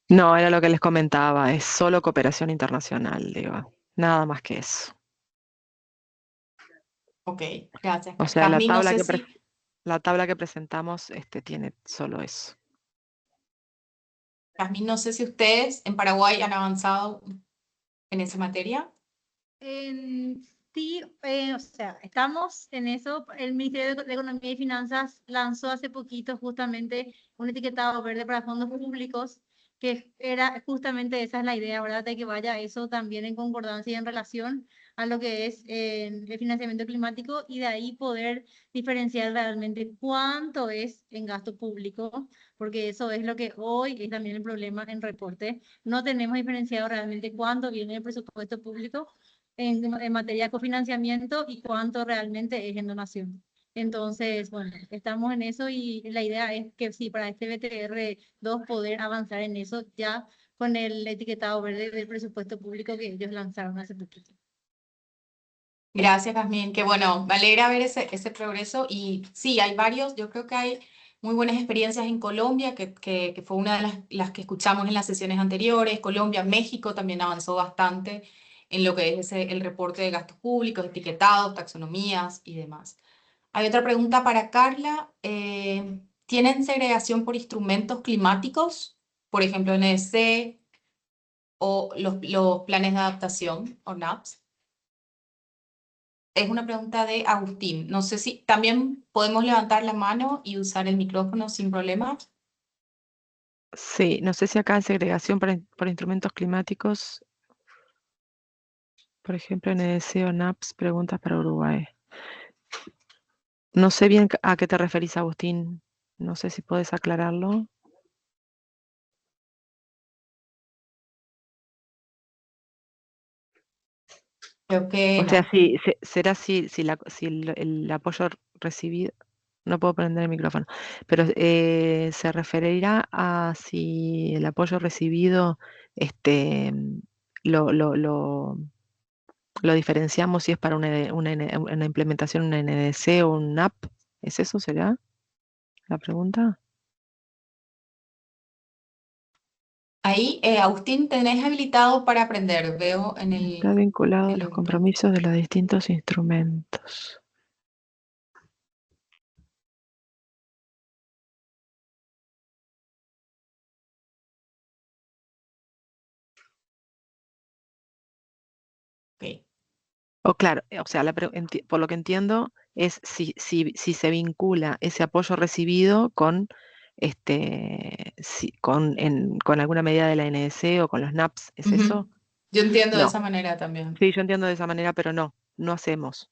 No, era lo que les comentaba, es solo cooperación internacional, digo, nada más que eso. Ok, gracias. O sea, Jazmín, no sé si, la tabla que presentamos tiene solo eso. Jazmín, no sé si ustedes en Paraguay han avanzado en esa materia. Sí, o sea, estamos en eso. El Ministerio de Economía y Finanzas lanzó hace poquito justamente un etiquetado verde para fondos públicos, que era justamente esa es la idea, ¿verdad? De que vaya eso también en concordancia y en relación a lo que es el financiamiento climático y de ahí poder diferenciar realmente cuánto es en gasto público, porque eso es lo que hoy es también el problema en reporte. No tenemos diferenciado realmente cuánto viene el presupuesto público en materia de cofinanciamiento y cuánto realmente es en donación. Entonces, bueno, estamos en eso y la idea es que sí, para este BTR2 poder avanzar en eso ya con el etiquetado verde del presupuesto público que ellos lanzaron hace poquito. Gracias, Jazmín. Qué bueno, me alegra ver ese progreso. Y sí, hay varios, yo creo que hay muy buenas experiencias en Colombia, que fue una de las que escuchamos en las sesiones anteriores. Colombia, México también avanzó bastante en lo que es el reporte de gastos públicos, etiquetados, taxonomías y demás. Hay otra pregunta para Carla. ¿Tienen segregación por instrumentos climáticos? Por ejemplo, NDC o los planes de adaptación o NAPS. Es una pregunta de Agustín. No sé si también podemos levantar la mano y usar el micrófono sin problema. Sí, no sé si acá en segregación por instrumentos climáticos, por ejemplo, NDC o NAPS, preguntas para Uruguay. No sé bien a qué te referís, Agustín. No sé si puedes aclararlo. Creo que O sea, no. será si el apoyo recibido, no puedo prender el micrófono, pero se referirá a si el apoyo recibido este, lo, lo, lo, lo diferenciamos si es para una implementación, un NDC o un NAP. ¿Es eso, será la pregunta? Ahí, Agustín, tenés habilitado para aprender, veo Está vinculado a en los el chat. compromisos de los distintos instrumentos. Ok. O claro, o sea, por lo que entiendo es si se vincula ese apoyo recibido con, con alguna medida de la NDC o con los NAPS, ¿es Ujú. eso? Yo entiendo de No. esa manera también. Sí, yo entiendo de esa manera, pero no hacemos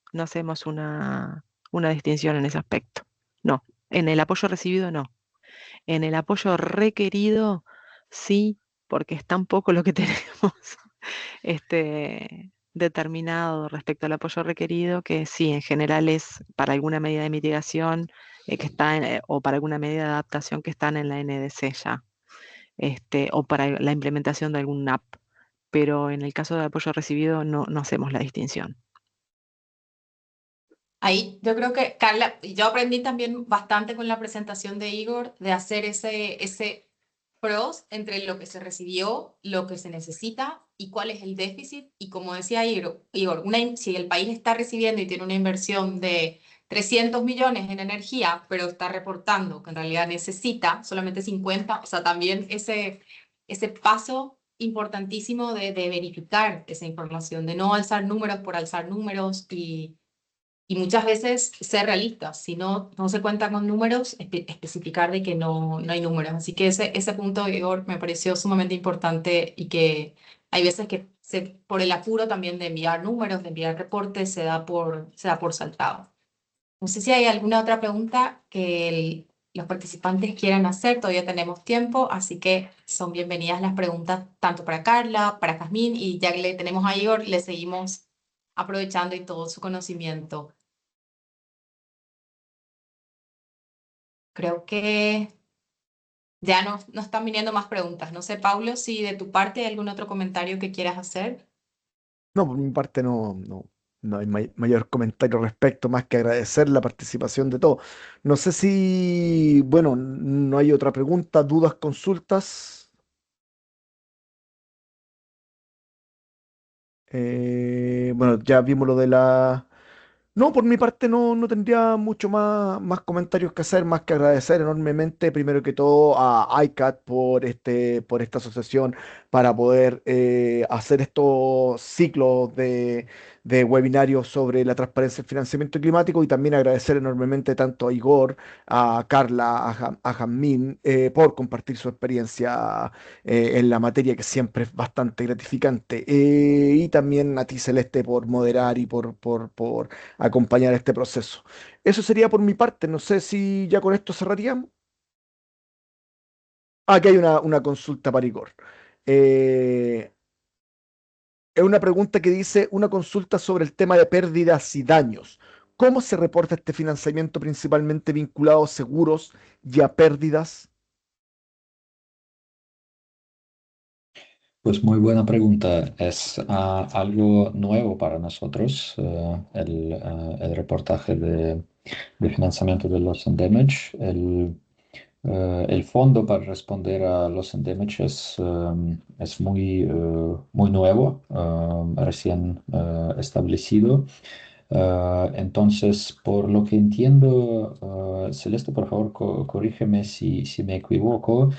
una distinción en ese aspecto. No, en el apoyo recibido no. En el apoyo requerido sí, porque es tan poco lo que tenemos determinado respecto al apoyo requerido que sí, en general es para alguna medida de mitigación o para alguna medida de adaptación que están en la NDC ya, o para la implementación de algún NAP. Pero en el caso del apoyo recibido no hacemos la distinción. Ahí yo creo que, Carla, yo aprendí también bastante con la presentación de Igor de hacer ese pros entre lo que se recibió, lo que se necesita y cuál es el déficit. Y como decía Igor, si el país está recibiendo y tiene una inversión de 300 millones en energía, pero está reportando que en realidad necesita solamente 50, o sea, también ese paso importantísimo de verificar esa información, de no alzar números por alzar números y muchas veces ser realistas, si no se cuenta con números, especificar de que no hay números. Así que ese punto, Igor, me pareció sumamente importante y que hay veces que por el apuro también de enviar números, de enviar reportes, se da por saltado. No sé si hay alguna otra pregunta que los participantes quieran hacer, todavía tenemos tiempo, así que son bienvenidas las preguntas tanto para Carla, para Jazmín y ya que le tenemos a Igor, le seguimos aprovechando y todo su conocimiento. Creo que ya no están viniendo más preguntas. No sé, Paulo, si de tu parte hay algún otro comentario que quieras hacer. No, por mi parte no hay mayor comentario al respecto, más que agradecer la participación de todos. No sé si, bueno, no hay otra pregunta, dudas, consultas. Bueno, ya vimos lo de la... No, por mi parte no tendría mucho más comentarios que hacer, más que agradecer enormemente, primero que todo, a ICAT por esta asociación para poder hacer estos ciclos de webinarios sobre la transparencia del financiamiento climático y también agradecer enormemente tanto a Igor, a Carla, a Jamín por compartir su experiencia en la materia que siempre es bastante gratificante. Y también a ti, Celeste, por moderar y por acompañar este proceso. Eso sería por mi parte. No sé si ya con esto cerraríamos. Aquí hay una consulta para Igor. Eh, es una pregunta que dice una consulta sobre el tema de pérdidas y daños. ¿Cómo se reporta este financiamiento principalmente vinculado a seguros y a pérdidas? Pues muy buena pregunta. Es algo nuevo para nosotros, el reportaje de financiamiento de Loss and Damage. El fondo para responder a Loss and Damage es muy nuevo, recién establecido. Entonces, por lo que entiendo, Celeste, por favor, corrígeme si me equivoco,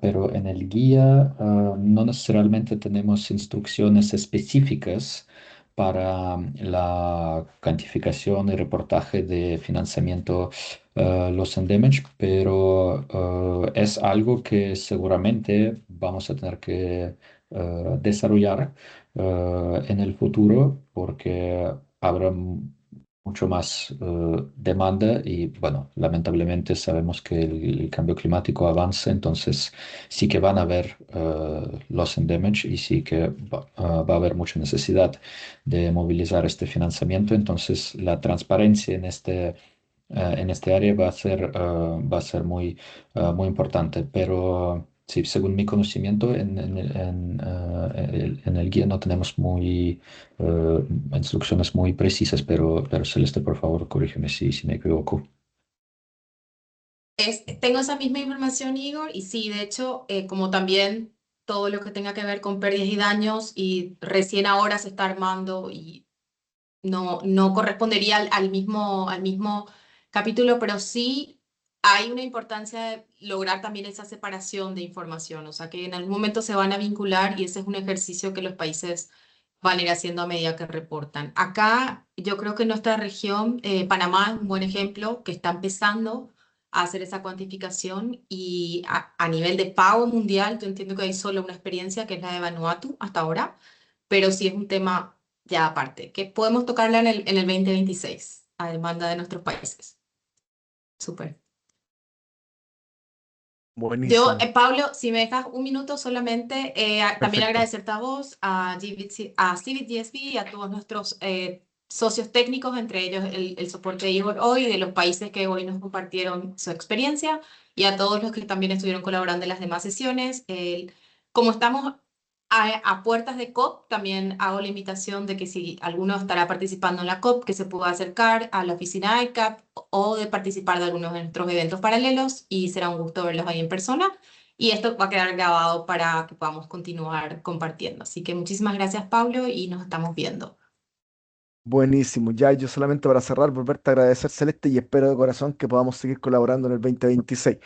pero en el guía, no necesariamente tenemos instrucciones específicas para la cuantificación y reportaje de financiamiento Loss and Damage, pero es algo que seguramente vamos a tener que desarrollar en el futuro porque habrá mucho más demanda y bueno, lamentablemente sabemos que el cambio climático avanza, entonces sí que van a haber loss and damage y sí que va a haber mucha necesidad de movilizar este financiamiento, entonces la transparencia en este área va a ser muy importante, pero sí, según mi conocimiento, en el guía no tenemos instrucciones muy precisas, pero Celeste, por favor, corrígeme si me equivoco. Tengo esa misma información, Igor, y sí, de hecho, como también todo lo que tenga que ver con pérdidas y daños, y recién ahora se está armando y no correspondería al mismo capítulo, pero sí hay una importancia de lograr también esa separación de información, o sea que en algún momento se van a vincular y ese es un ejercicio que los países van a ir haciendo a medida que reportan. Acá yo creo que en nuestra región, Panamá es un buen ejemplo que está empezando a hacer esa cuantificación y a nivel de pago mundial, yo entiendo que hay solo una experiencia que es la de Vanuatu hasta ahora, pero sí es un tema ya aparte, que podemos tocarla en el 2026 a demanda de nuestros países. Súper. Yo, Buenísimo, Pablo, si me dejas un minuto solamente, también perfecto. agradecerte a vos, a Civic GSP y a todos nuestros socios técnicos, entre ellos el soporte de Igor hoy, de los países que hoy nos compartieron su experiencia, y a todos los que también estuvieron colaborando en las demás sesiones. Como estamos a puertas de COP, también hago la invitación de que si alguno estará participando en la COP, que se pueda acercar a la oficina ICAP o de participar de algunos de nuestros eventos paralelos y será un gusto verlos ahí en persona. Y esto va a quedar grabado para que podamos continuar compartiendo. Así que muchísimas gracias, Pablo, y nos estamos viendo. Buenísimo. Ya yo solamente para cerrar, volverte a agradecer, Celeste, y espero de corazón que podamos seguir colaborando en el 2026.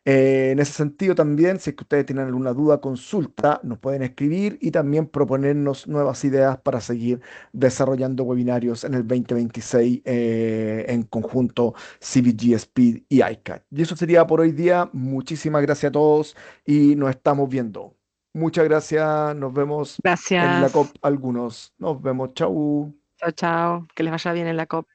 En ese sentido también, si es que ustedes tienen alguna duda, consulta, nos pueden escribir y también proponernos nuevas ideas para seguir desarrollando webinarios en el 2026 en conjunto CBG Speed y ICAT. Y eso sería por hoy día. Muchísimas gracias a todos y nos estamos viendo. Muchas gracias. Nos vemos en la Gracias. COP algunos. Nos vemos. Chau. Chao, chao. Que les vaya bien en la COP.